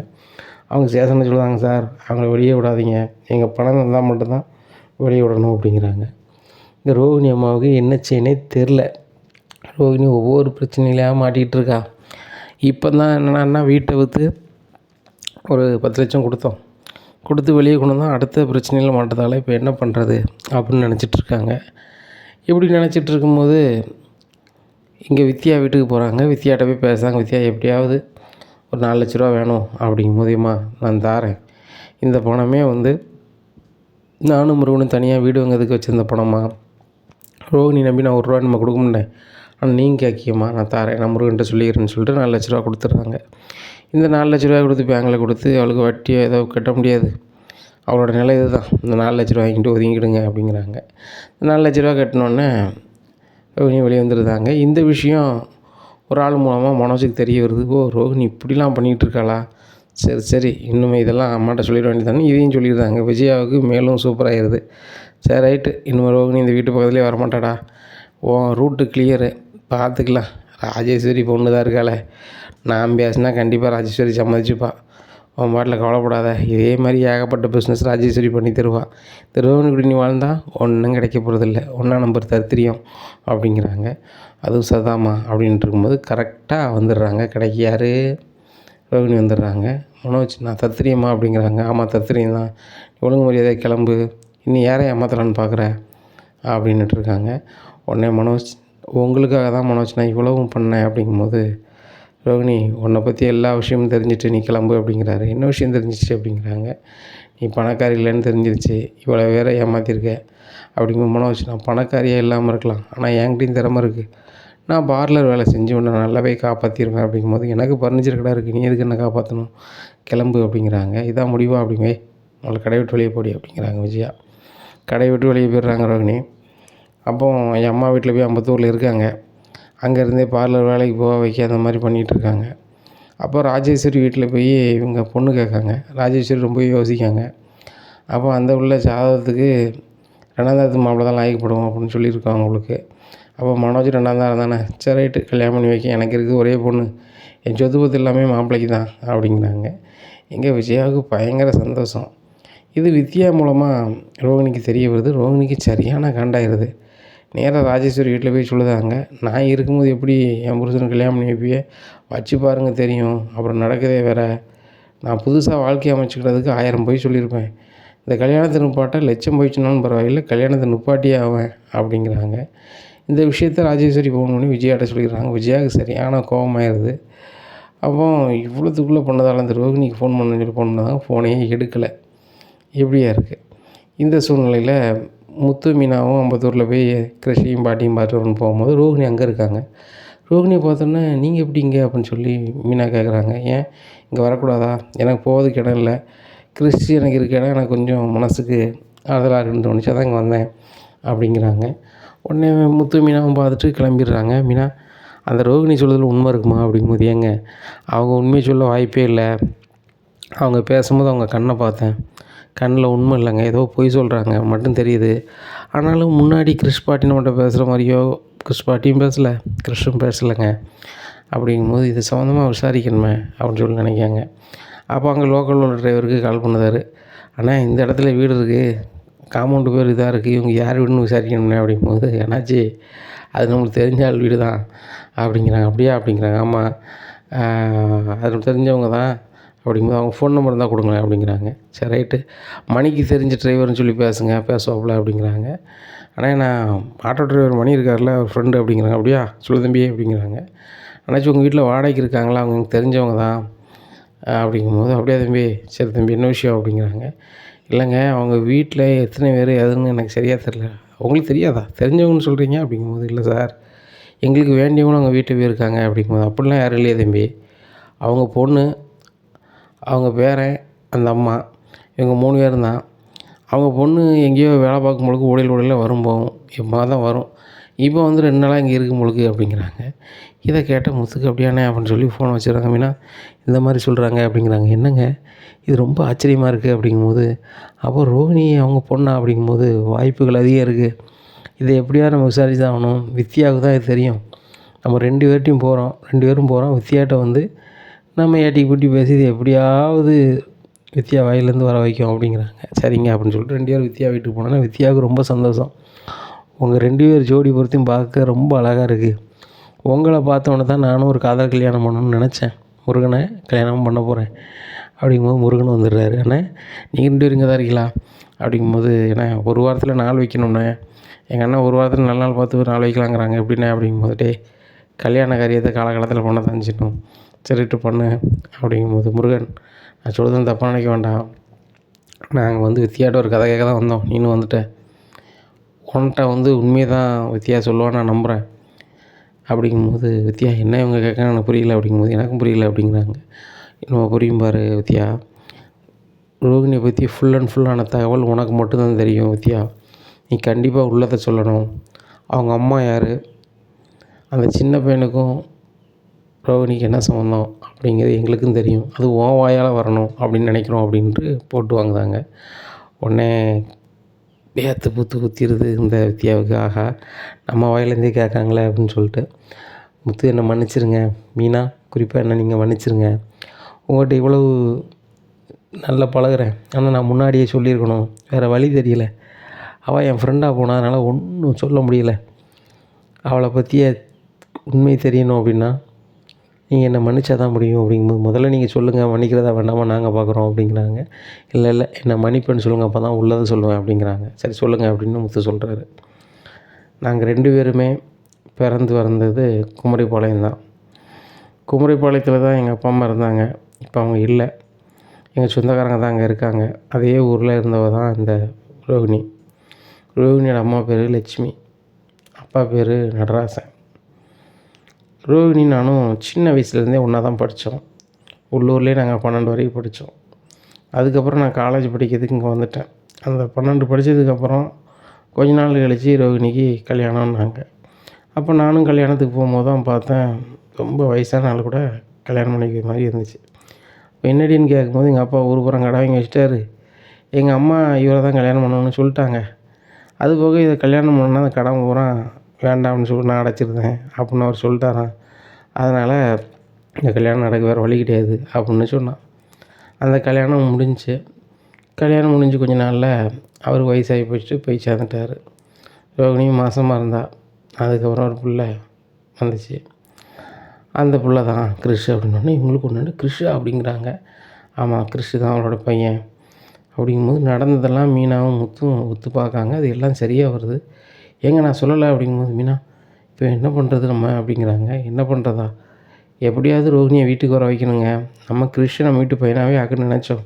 அவங்க சேதனை சொல்லுவாங்க, சார் அவங்கள வெளியே விடாதீங்க, எங்கள் பணம் இருந்தால் மட்டும்தான் வெளியே விடணும் அப்படிங்கிறாங்க. இந்த ரோகிணி அம்மாவுக்கு என்ன செய்யனே தெரில. ரோகிணி ஒவ்வொரு பிரச்சனையிலையாக மாட்டிகிட்டு இருக்கா. இப்போ தான் என்னென்னா வீட்டை விற்று ஒரு 10 லட்சம் கொடுத்து வெளியே கொண்டு வந்தால் அடுத்த பிரச்சனையில் மாட்டதால் இப்போ என்ன பண்ணுறது அப்படின்னு நினச்சிட்ருக்காங்க. இப்படி நினச்சிட்டு இருக்கும்போது இங்கே வித்யா வீட்டுக்கு போகிறாங்க. வித்யாட்ட போய் பேசுகிறாங்க. வித்யா எப்படியாவது ஒரு 4 லட்ச ரூபா வேணும் அப்படிங்கும்போதேம்மா நான் தாரேன், இந்த பணமே வந்து நானும் முருகனும் தனியாக வீடு வாங்கிறதுக்கு வச்சுருந்த பணமா, ரோகிணி நம்பி நான் 1 ரூபா நம்ம கொடுக்க மாட்டேன், ஆனால் நீங்கள் கேட்கியம்மா நான் தாரேன், நான் முருகன்கிட்ட சொல்லிக்கிறேன்னு சொல்லிட்டு 4 லட்ச ரூபா கொடுத்துட்றாங்க. இந்த 4 லட்ச ரூபா கொடுத்து பேங்கில் கொடுத்து அவளுக்கு வட்டியோ ஏதோ கட்ட முடியாது, அவளோட நிலை இது தான், இந்த 4 லட்ச ரூபா வாங்கிட்டு ஒதுங்கிடுங்க அப்படிங்கிறாங்க. 4 லட்ச ரூபா கட்டினோன்னே ரோகிணி வெளியே வந்துடுதாங்க. இந்த விஷயம் ஒரு ஆள் மூலமாக மனோஜுக்கு தெரிய வருது. ஓ, ரோகிணி இப்படிலாம் பண்ணிகிட்டு இருக்காளா, சரி இன்னுமே இதெல்லாம் அம்மாட்ட சொல்லிட வேண்டியதானே, இதையும் சொல்லிடுறாங்க. விஜயாவுக்கு மேலும் சூப்பராகிடுது. சரி ரைட்டு, இனிமேல் ரோகிணி இந்த வீட்டு பக்கத்துலேயே வரமாட்டாடா, ஓ ரூட்டு கிளியரு, பார்த்துக்கலாம், ராஜேஸ்வரி பொண்ணு தான் இருக்காளே, நான் பேசினா கண்டிப்பாக ராஜேஸ்வரி சம்மதிச்சுப்பா, உன் பாட்டில் கவலைப்படாத, இதே மாதிரி ஏகப்பட்ட பிஸ்னஸ் ராஜேஸ்வரி பண்ணி தருவா, இந்த ரோகிணி இப்படி நீ வாழ்ந்தால் ஒன்றும் கிடைக்க போகிறதில்ல, ஒன்றா நம்பர் தரித்திரியம் அப்படிங்கிறாங்க. அதுவும் சதாமா அப்படின்ட்டு இருக்கும்போது கரெக்டாக வந்துடுறாங்க கடைக்கு. யார், ரோகிணி வந்துடுறாங்க. மனோஜ் நான் தத்திரியம்மா அப்படிங்கிறாங்க. ஆமாம் தத்திரியம் தான், ஒழுங்கு மரியாதை கிளம்பு, இன்னும் யாரையும் ஏமாத்தலான்னு பார்க்குற அப்படின்னுட்டு இருக்காங்க. உடனே மனோஜ், உங்களுக்காக தான் மனோஜ் நான் இவ்வளவும் பண்ணேன் அப்படிங்கும்போது, ரோகிணி உன்னை பற்றி எல்லா விஷயமும் தெரிஞ்சிட்டு நீ கிளம்பு அப்படிங்கிறாரு. என்ன விஷயம் தெரிஞ்சிச்சு அப்படிங்கிறாங்க. நீ பணக்காரி இல்லைன்னு தெரிஞ்சிருச்சு, இவ்வளோ வேற ஏமாற்றிருக்க அப்படிங்கும்போது, மனோஜ் நான் பணக்காரியாக இல்லாமல் இருக்கலாம், ஆனால் என்கிட்டையும் திறமை இருக்குது, நான் பார்லர் வேலை செஞ்சு உன்னை நல்லாவே காப்பாற்றிருவேன் அப்படிங்கும்போது, எனக்கு ஃபர்னிச்சர் கடை இருக்குது, நீ எதுக்கு என்ன காப்பாற்றணும், கிளம்பு அப்படிங்கிறாங்க. இதான் முடிவா அப்படிங்க, அவளை கடை விட்டு வெளியே போடி அப்படிங்கிறாங்க விஜயா. கடை விட்டு வெளியே போயிடுறாங்க ரோகிணி. அப்போ என் அம்மா வீட்டில் போய் அம்பத்தூரில் இருக்காங்க, அங்கேருந்தே பார்லர் வேலைக்கு போக வைக்க அந்த மாதிரி பண்ணிகிட்ருக்காங்க. அப்போ ராஜேஸ்வரி வீட்டில் போய் இவங்க பொண்ணு கேட்காங்க. ராஜேஸ்வரி ரொம்ப யோசிக்காங்க. அப்போ அந்த உள்ள ஜாதகத்துக்கு 2ஆம் தரத்து மாப்பிள்ளை தான் லாயக்கப்படும் அப்படின்னு சொல்லியிருக்காங்க அவங்களுக்கு. அப்போ மனோஜ் 2ஆம் தரம் தானே, சரி ரைட்டு கல்யாணம் பண்ணி வைக்க, எனக்கு இருக்குது ஒரே பொண்ணு, என் சொத்து பத்து எல்லாமே மாப்பிள்ளைக்கு தான் அப்படிங்கிறாங்க. எங்கள் விஜயாவுக்கு பயங்கர சந்தோஷம். இது வித்யா மூலமாக ரோகிணிக்கு தெரிய வருது. ரோகிணிக்கு சரியான காண்டாயிருது. நேராக ராஜேஸ்வரி வீட்டில் போய் சொல்லுதாங்க, நான் இருக்கும்போது எப்படி என் புருஷனுக்கு கல்யாணம் பண்ணி வைப்பியே, வச்சு பாருங்கள் தெரியும், அப்புறம் நடக்கதே வேறு, நான் புதுசாக வாழ்க்கையை அமைச்சிக்கிறதுக்கு 1000 பொய் சொல்லியிருப்பேன், இந்த கல்யாணத்தை நிப்பாட்ட லட்சம் போயிடுச்சுனாலும் பரவாயில்லை, கல்யாணத்தை நிப்பாட்டியே ஆவேன் அப்படிங்கிறாங்க. இந்த விஷயத்த ராஜேஸ்வரி ஃபோன் பண்ணி விஜயாட்ட சொல்லிடுறாங்க. விஜயாவுக்கு சரியான கோவமாயிருது. அப்போ இவ்வளோத்துக்குள்ளே பண்ணதால இந்த ரோகிணிக்கு ஃபோன் பண்ணணும்னு சொல்லி ஃபோன் பண்ணாங்க. ஃபோனே எடுக்கலை. இப்படியா இருக்குது. இந்த சூழ்நிலையில் முத்து மீனாவும் அம்பத்தூரில் போய் கிருஷியும் பாட்டியும் பார்த்துட்டு வரணும்னு போகும்போது ரோகிணி அங்கே இருக்காங்க. ரோகிணியை பார்த்தோன்னே நீங்கள் எப்படி இங்கே அப்படின்னு சொல்லி மீனா கேட்குறாங்க. ஏன் இங்கே வரக்கூடாதா? எனக்கு போகிறதுக்கு இடம் இல்லை. கிறிஷ் எனக்கு இருக்க இடம் எனக்கு கொஞ்சம் மனசுக்கு ஆறுதலாக இருக்குன்னு தோணுச்சு, அதான் இங்கே வந்தேன் அப்படிங்கிறாங்க. உடனே முத்து மீனாவும் பார்த்துட்டு கிளம்பிடுறாங்க. மீனா அந்த ரோகிணி சொல்கிறதுல உண்மை இருக்குமா அப்படிங்கும்போது, ஏங்க அவங்க உண்மையை சொல்ல வாய்ப்பே இல்லை. அவங்க பேசும்போது அவங்க கண்ணை பார்த்தேன். கண்ணில் உண்மை இல்லைங்க, ஏதோ பொய் சொல்கிறாங்க மட்டும் தெரியுது. ஆனாலும் முன்னாடி கிறிஷ் பாட்டி நம்மகிட்ட பேசுகிற மாதிரியோ கிறிஷ் பாட்டியும் பேசலை, கிறிஷும் பேசலைங்க. அப்படிங்கும்போது இது சம்மந்தமாக விசாரிக்கணுமே அப்படின்னு சொல்லி நினைக்காங்க. அப்போ அங்கே லோக்கலில் உள்ள டிரைவருக்கு கால் பண்ணுதார். ஆனால் இந்த இடத்துல வீடு இருக்குது, காம்பவுண்டு பேர் இதாக இருக்குது, இவங்க யார் வீடுன்னு விசாரிக்கணும்னே அப்படிங்கும்போது, என்னாச்சு அது நம்மளுக்கு தெரிஞ்ச ஆள் வீடு தான் அப்படிங்கிறாங்க. அப்படியா அப்படிங்கிறாங்க. ஆமாம், அது தெரிஞ்சவங்க தான் அப்படிங்கும்போது அவங்க ஃபோன் நம்பர் இருந்தால் கொடுங்களேன் அப்படிங்கிறாங்க. சரி ரைட்டு, மணிக்கு தெரிஞ்ச டிரைவர்னு சொல்லி பேசுவாப்புல அப்படிங்கிறாங்க. ஆனால் நான் ஆட்டோ டிரைவர் மணி இருக்கார்ல ஒரு ஃப்ரெண்டு அப்படிங்கிறாங்க. அப்படியா சொல்லு தம்பி அப்படிங்கிறாங்க. ஆனாச்சும் உங்கள் வீட்டில் வாடகைக்கு இருக்காங்களா, அவங்க எனக்கு தெரிஞ்சவங்க தான் அப்படிங்கும்போது, அப்படியே தம்பி, சரி தம்பி என்ன விஷயம் அப்படிங்கிறாங்க. இல்லைங்க அவங்க வீட்டில் எத்தனை பேர் எதுன்னு எனக்கு சரியாக தெரில. உங்களுக்கு தெரியாதா? தெரிஞ்சவங்கன்னு சொல்கிறீங்க அப்படிங்கும்போது, இல்லை சார் எங்களுக்கு வேண்டியவங்களும் அவங்க வீட்டில் போயிருக்காங்க அப்படிங்கும்போது, அப்படிலாம் யாரும் இல்லையே தம்பி, அவங்க பொண்ணு, அவங்க பேரன், அந்த அம்மா, இவங்க 3 பேரும் தான். அவங்க பொண்ணு எங்கேயோ வேலை பார்க்கும்பொழுது ஓடையில் வரும் போகும், எப்போ தான் வரும். இப்போ வந்து 2 நாளாக இங்கே இருக்கும் பொழுது அப்படிங்கிறாங்க. இதை கேட்ட முத்துக்கு அப்படியானே அப்படின்னு சொல்லி ஃபோனை வச்சுருக்காங்க. மீனா இந்த மாதிரி சொல்கிறாங்க அப்படிங்கிறாங்க. என்னங்க இது ரொம்ப ஆச்சரியமாக இருக்குது அப்படிங்கும்போது, அப்போ ரோஹிணி அவங்க பொண்ணா அப்படிங்கும்போது வாய்ப்புகள் அதிகம் இருக்குது. இதை எப்படியாவது நம்ம விசாரிச்சு தான் ஆகணும். வித்யாவுக்கு தான் இது தெரியும். நம்ம 2 பேர்ட்டையும் போகிறோம், 2 பேரும் போகிறோம். வித்யாட்ட வந்து நம்ம ஏட்டி கூட்டி பேசி இது எப்படியாவது வித்யா வாயிலேருந்து வர வைக்கும் அப்படிங்கிறாங்க. சரிங்க அப்படின்னு சொல்லிட்டு 2 பேரும் வித்யா வீட்டுக்கு போனோன்னா வித்யாவுக்கு ரொம்ப சந்தோஷம். உங்கள் 2 பேர் ஜோடி பொறுத்தையும் பார்க்க ரொம்ப அழகாக இருக்குது. உங்களை பார்த்தோன்னே தான் நானும் ஒரு காதல் கல்யாணம் பண்ணணும்னு நினச்சேன். முருகனை கல்யாணம் பண்ண போகிறேன் அப்படிங்கும்போது முருகன் வந்துடுறாரு. அண்ணே நீங்கள் 2 பேரும் இங்கே தான் இருக்கீங்களா அப்படிங்கும்போது, ஏன்னா ஒரு வாரத்தில் நாள் வைக்கணும்ண்ணே, எங்கள் அண்ணன் ஒரு வாரத்தில் நல்ல நாள் பார்த்து ஒரு நாள் வைக்கலாங்கிறாங்க எப்படிண்ணே அப்படிங்கும்போது, டே கல்யாண காரியத்தை காலகாலத்தில் பண்ண தான் செய்யணும், சரிட்டு பண்ணு அப்படிங்கும்போது, முருகன் நான் சொல்லுறது தப்பாக நினைக்க வேண்டாம், நாங்கள் வந்து வித்தியாட்ட ஒரு கதை கேட்க தான் வந்தோம், நீனும் வந்துட்டேன், உன்கிட்ட வந்து உண்மையை தான் வித்தியா சொல்லுவான்னு நான் நம்புகிறேன் அப்படிங்கும்போது, வித்யா என்ன இவங்க கேட்க எனக்கு புரியல அப்படிங்கும்போது, எனக்கும் புரியல அப்படிங்கிறாங்க. இன்னும் புரியும் பாரு வித்யா, ரோகிணியை பற்றி ஃபுல் அண்ட் ஃபுல்லான தகவல் உனக்கு மட்டும்தான் தெரியும் வித்யா, நீ கண்டிப்பாக உள்ளதை சொல்லணும். அவங்க அம்மா யார், அந்த சின்ன பையனுக்கும் ரோகிணிக்கு என்ன சம்மந்தம் அப்படிங்கிறது எங்களுக்கும் தெரியும், அது உன் வாயால் வரணும் அப்படின்னு நினைக்கிறோம் அப்படின்ட்டு போட்டு வாங்குதாங்க. உடனே பேத்து புத்து குத்திடுது இந்த வித்யாவுக்கு. ஆகா நம்ம வாயிலேருந்தே கேட்காங்களே அப்படின்னு சொல்லிட்டு, முத்து என்னை மன்னிச்சிருங்க, மீனா குறிப்பாக என்ன நீங்கள் மன்னிச்சிருங்க, உங்கள்கிட்ட இவ்வளவு நல்லா பழகுறேன், ஆனால் நான் முன்னாடியே சொல்லியிருக்கணும், வேறு வழி தெரியல, அவள் என் ஃப்ரெண்டாக போனால் அதனால் ஒன்றும் சொல்ல முடியல, அவளை பற்றிய உண்மை தெரியணும் அப்படின்னா நீங்கள் என்னை மன்னிச்சா தான் முடியும் அப்படிங்கும்போது, முதல்ல நீங்கள் சொல்லுங்கள் மன்னிக்கிறதா வேண்டாமா நாங்கள் பார்க்குறோம் அப்படிங்கிறாங்க. இல்லை இல்லை என்னை மன்னிப்புன்னு சொல்லுங்கள், அப்போ தான் உள்ளதை சொல்லுவேன் அப்படிங்கிறாங்க. சரி சொல்லுங்கள் அப்படின்னு முத்து சொல்கிறாரு. நாங்கள் 2 பேருமே பிறந்து வளர்ந்தது குமரிப்பாளையம் தான். குமரிப்பாளையத்தில் தான் எங்கள் அப்பா அம்மா இருந்தாங்க. இப்போ அவங்க இல்லை, எங்கள் சொந்தக்காரங்க தான் அங்கே இருக்காங்க. அதே ஊரில் இருந்தவ தான் இந்த ரோகிணி. ரோகிணியோட அம்மா பேர் லட்சுமி, அப்பா பேர் நடராசன். ரோகிணி நானும் சின்ன வயசுலேருந்தே ஒன்றா தான் படித்தோம். உள்ளூர்லேயே நாங்கள் 12 வரைக்கும் படித்தோம். அதுக்கப்புறம் நான் காலேஜ் படிக்கிறதுக்கு இங்கே வந்துட்டேன். அந்த 12 படித்ததுக்கப்புறம் கொஞ்ச நாள் கழித்து ரோகிணிக்கு கல்யாணம்னாங்க. அப்போ நானும் கல்யாணத்துக்கு போகும்போது தான் பார்த்தேன், ரொம்ப வயசான ஆள் கூட கல்யாணம் பண்ணிக்கிற மாதிரி இருந்துச்சு. இப்போ என்னடின்னு கேட்கும்போது, எங்கள் அப்பா ஊருப்புறம் கடை வாங்கி வச்சிட்டாரு, எங்கள் அம்மா இவரை தான் கல்யாணம் பண்ணணும்னு சொல்லிட்டாங்க, அதுபோக இதை கல்யாணம் பண்ணால் அந்த கடன் பூரா வேண்டாம்னு சொல்லி நான் அடைச்சிருந்தேன் அப்படின்னு அவர் சொல்லிட்டாரான். அதனால் இந்த கல்யாணம் நடக்க வேறு வழி கிடையாது அப்படின்னு சொன்னான். அந்த கல்யாணம் முடிஞ்சிச்சு. கல்யாணம் முடிஞ்சு கொஞ்ச நாளில் அவருக்கு வயசாகி போயிட்டு போய் சேர்ந்துட்டார். ரோகிணியும் மாசமாக இருந்தா. அதுக்கப்புறம் ஒரு பிள்ளை வந்துச்சு. அந்த பிள்ளை தான் கிறிஷ் அப்படின்னோடனே இவங்களுக்கு ஒன்று கிறிஷ் அப்படிங்கிறாங்க. ஆமாம் கிறிஷ் தான் அவளோட பையன் அப்படிங்கும்போது, நடந்ததெல்லாம் மீனாவும் முத்தும் ஒத்து பார்க்காங்க. அது எல்லாம் சரியாக வருது. ஏங்க நான் சொல்லலை அப்படிங்கும்போது, மீனா இப்போ என்ன பண்ணுறது நம்ம அப்படிங்கிறாங்க. என்ன பண்ணுறதா? எப்படியாவது ரோகிணியை வீட்டுக்கு வர வைக்கணுங்க. நம்ம கிறிஷ் நம்ம வீட்டு பையனாகவே ஆக்கணும்னு நினச்சோம்.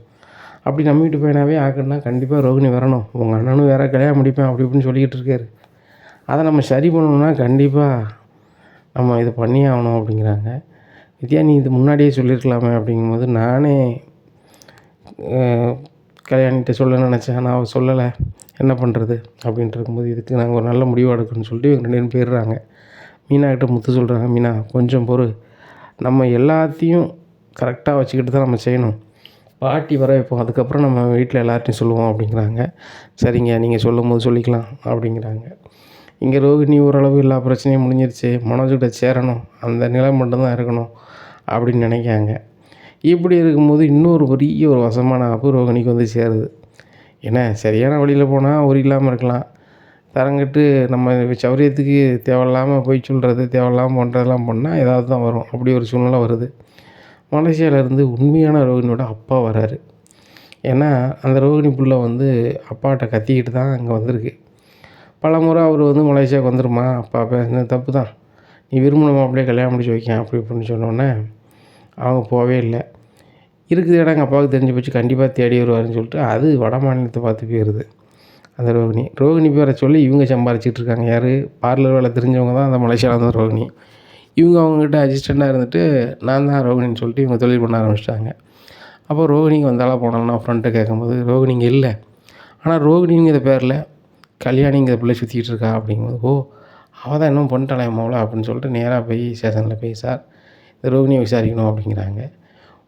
அப்படி நம்ம வீட்டு பையனாகவே ஆக்கணும்னா கண்டிப்பாக ரோகிணி வரணும். உங்கள் அண்ணனும் வேறு கல்யாணம் முடிப்பேன் அப்படி இப்படின்னு சொல்லிக்கிட்டு இருக்காரு. அதை நம்ம சரி பண்ணணும்னா கண்டிப்பாக நம்ம இதை பண்ணியே ஆகணும் அப்படிங்கிறாங்க. வித்யா நீ இது முன்னாடியே சொல்லியிருக்கலாமே அப்படிங்கும்போது, நானே கல்யாணிகிட்ட சொல்ல நினச்சேன். ஆனால் அவள் சொல்லலை. என்ன பண்ணுறது அப்படின்ட்டு இருக்கும்போது, இதுக்கு நாங்கள் ஒரு நல்ல முடிவு எடுக்கணும்னு சொல்லிட்டு இவங்க 2 பேரும் போயிடுறாங்க. மீனாக்கிட்ட முத்து சொல்கிறாங்க, மீனா கொஞ்சம் பொறு, நம்ம எல்லாத்தையும் கரெக்டாக வச்சுக்கிட்டு தான் நம்ம செய்யணும். பாட்டி வர வைப்போம், அதுக்கப்புறம் நம்ம வீட்டில் எல்லார்ட்டையும் சொல்லுவோம் அப்படிங்கிறாங்க. சரிங்க, நீங்கள் சொல்லும்போது சொல்லிக்கலாம் அப்படிங்கிறாங்க. இங்கே ரோகிணி ஓரளவு எல்லா பிரச்சனையும் முடிஞ்சிருச்சு, மனோஜ்கிட்ட சேரணும், அந்த நிலை மட்டும்தான் இருக்கணும் அப்படின்னு நினைக்காங்க. இப்படி இருக்கும்போது இன்னொரு பெரிய ஒரு வசமான ஆப்பு ரோகிணிக்கு வந்து சேருது. ஏன்னா சரியான வழியில் போனால் ஒரு இல்லாமல் இருக்கலாம், தரங்கட்டு நம்ம சௌரியத்துக்கு தேவையில்லாமல் பொய் சொல்கிறது, தேவையில்லாமல் பண்ணுறதெல்லாம் பண்ணால் ஏதாவது தான் வரும். அப்படி ஒரு சூழ்நிலை வருது. மலேசியாவிலேருந்து உண்மையான ரோகிணியோட அப்பா வராரு. ஏன்னா அந்த ரோகிணி புள்ள வந்து அப்பாட்ட கத்திக்கிட்டு தான் அங்கே வந்திருக்கு. பலமுறை அவர் வந்து மலேசியாவுக்கு வந்துருமா, அப்பா பேசுனது தப்பு தான், நீ விரும்பின மாப்பிள்ளையே கல்யாணம் முடிச்சு வைக்கேன் அப்படி இப்படின்னு சொன்னோன்னே அவங்க போகவே இல்லை. இருக்குது இடம் எங்கள் அப்பாவுக்கு தெரிஞ்சு போச்சு, கண்டிப்பாக தேடி வருவாருன்னு சொல்லிட்டு அது வட மாநிலத்தை பார்த்து போயிடுது. அந்த ரோகிணி பேரை சொல்லி இவங்க சம்பாரிச்சிட்டு இருக்காங்க. யார்? பார்லர் வேலை தெரிஞ்சவங்க தான் அந்த மலேசியாவில் இருந்த ரோகிணி. இவங்க அவங்ககிட்ட அசிஸ்டண்ட்டாக இருந்துட்டு நான் தான் ரோகிணின்னு சொல்லிட்டு இவங்க தொழில் பண்ண ஆரம்பிச்சிட்டாங்க. அப்போ ரோகிணிக்கு வந்தாலும் போனாலும் ஃப்ரெண்ட்டை கேட்கும்போது ரோகிணிங்க இல்லை, ஆனால் ரோகிணிங்கிற பேரில் கல்யாணிங்கிற பிள்ளை சுற்றிக்கிட்டு இருக்கா அப்படிங்கும்போது, ஓ அவள் தான் இன்னும் பண்ணிட்டாளே மோளை அப்படின்னு சொல்லிட்டு நேராக போய் ஸ்டேஷனில் போய் சார் இந்த ரோகிணியை விசாரிக்கணும் அப்படிங்கிறாங்க.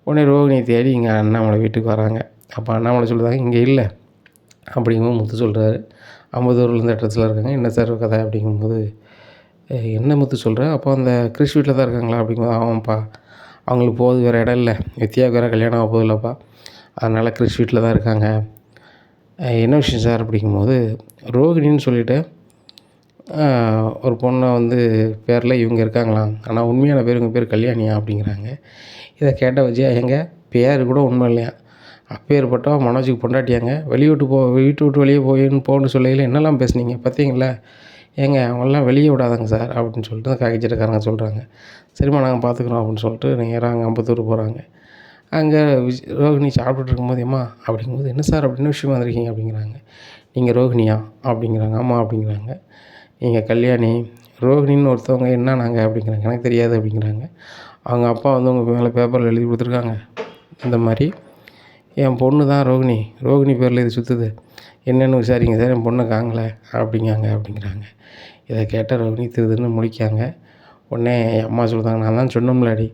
உடனே ரோகிணியை தேடி இங்கே அண்ணாமலை வீட்டுக்கு வராங்க. அப்போ அண்ணாமலை சொல்லுறாங்க இங்கே இல்லை அப்படிங்கும்போது முத்து சொல்கிறாரு, அம்பத்தூர்லேருந்து அட்ரஸில் இருக்காங்க, என்ன சார் கதை அப்படிங்கும்போது, என்ன முத்து சொல்கிறேன், அப்போ அந்த கிறிஸ் வீட்டில் தான் இருக்காங்களா அப்படிங்கும்போது, ஆமாம்ப்பா அவங்களுக்கு போகுது வேறு இடம் இல்லை, வித்யாவுக்கு வேறு கல்யாணம் ஆக போகுது இல்லைப்பா, அதனால் கிறிஸ் வீட்டில் தான் இருக்காங்க. என்ன விஷயம் சார் அப்படிங்கும்போது, ரோகிணின்னு சொல்லிவிட்டு ஒரு பொண்ணை வந்து பேரில் இவங்க இருக்காங்களாம், ஆனால் உண்மையான பேர் இவங்க பேர் கல்யாணியா அப்படிங்கிறாங்க. இதை கேட்ட விஜயா, எங்க பேர் கூட உண்மை இல்லையா, அப்பேற்பட்டவன் மனோஜுக்கு பொண்டாட்டியாங்க, வீட்டு விட்டு வெளியே போகணுன்னு சொல்லையில் என்னெல்லாம் பேசுனீங்க பார்த்தீங்களா, ஏங்க அவங்களாம் வெளியே விடாதாங்க சார் அப்படின்னு சொல்லிட்டு அந்த காய்கறிக்காரங்க சொல்கிறாங்க. சரிம்மா நாங்கள் பார்த்துக்குறோம் அப்படின்னு சொல்லிட்டு நேராக அங்கே அம்பத்தூர் போகிறாங்க. அங்கே ரோகிணி சாப்பிட்டுட்டு இருக்கும்போது, ஏம்மா அப்படிங்கும்போது, என்ன சார் அப்படின்னு விஷயமா வந்திருக்கீங்க அப்படிங்கிறாங்க. நீங்கள் ரோகிணியா அப்படிங்கிறாங்க. ஆமாம் அப்படிங்கிறாங்க. நீங்கள் கல்யாணி ரோகிணின்னு ஒருத்தவங்க என்னானாங்க அப்படிங்கிறாங்க. எனக்கு தெரியாது அப்படிங்கிறாங்க. அவங்க அப்பா வந்து உங்கள் மேலே பேப்பரில் எழுதி கொடுத்துருக்காங்க, இந்த மாதிரி என் பொண்ணு தான் ரோகிணி பேரில் இது சுற்றுது, என்னென்னு விசாரிங்க சார், என் பொண்ணை காங்கலை அப்படிங்கிறாங்க. இதை கேட்டால் ரோகிணி திருதுன்னு முழிக்காங்க. உடனே என் அம்மா சொல்கிறாங்க, நான் தான் சொன்னோம்லாடி,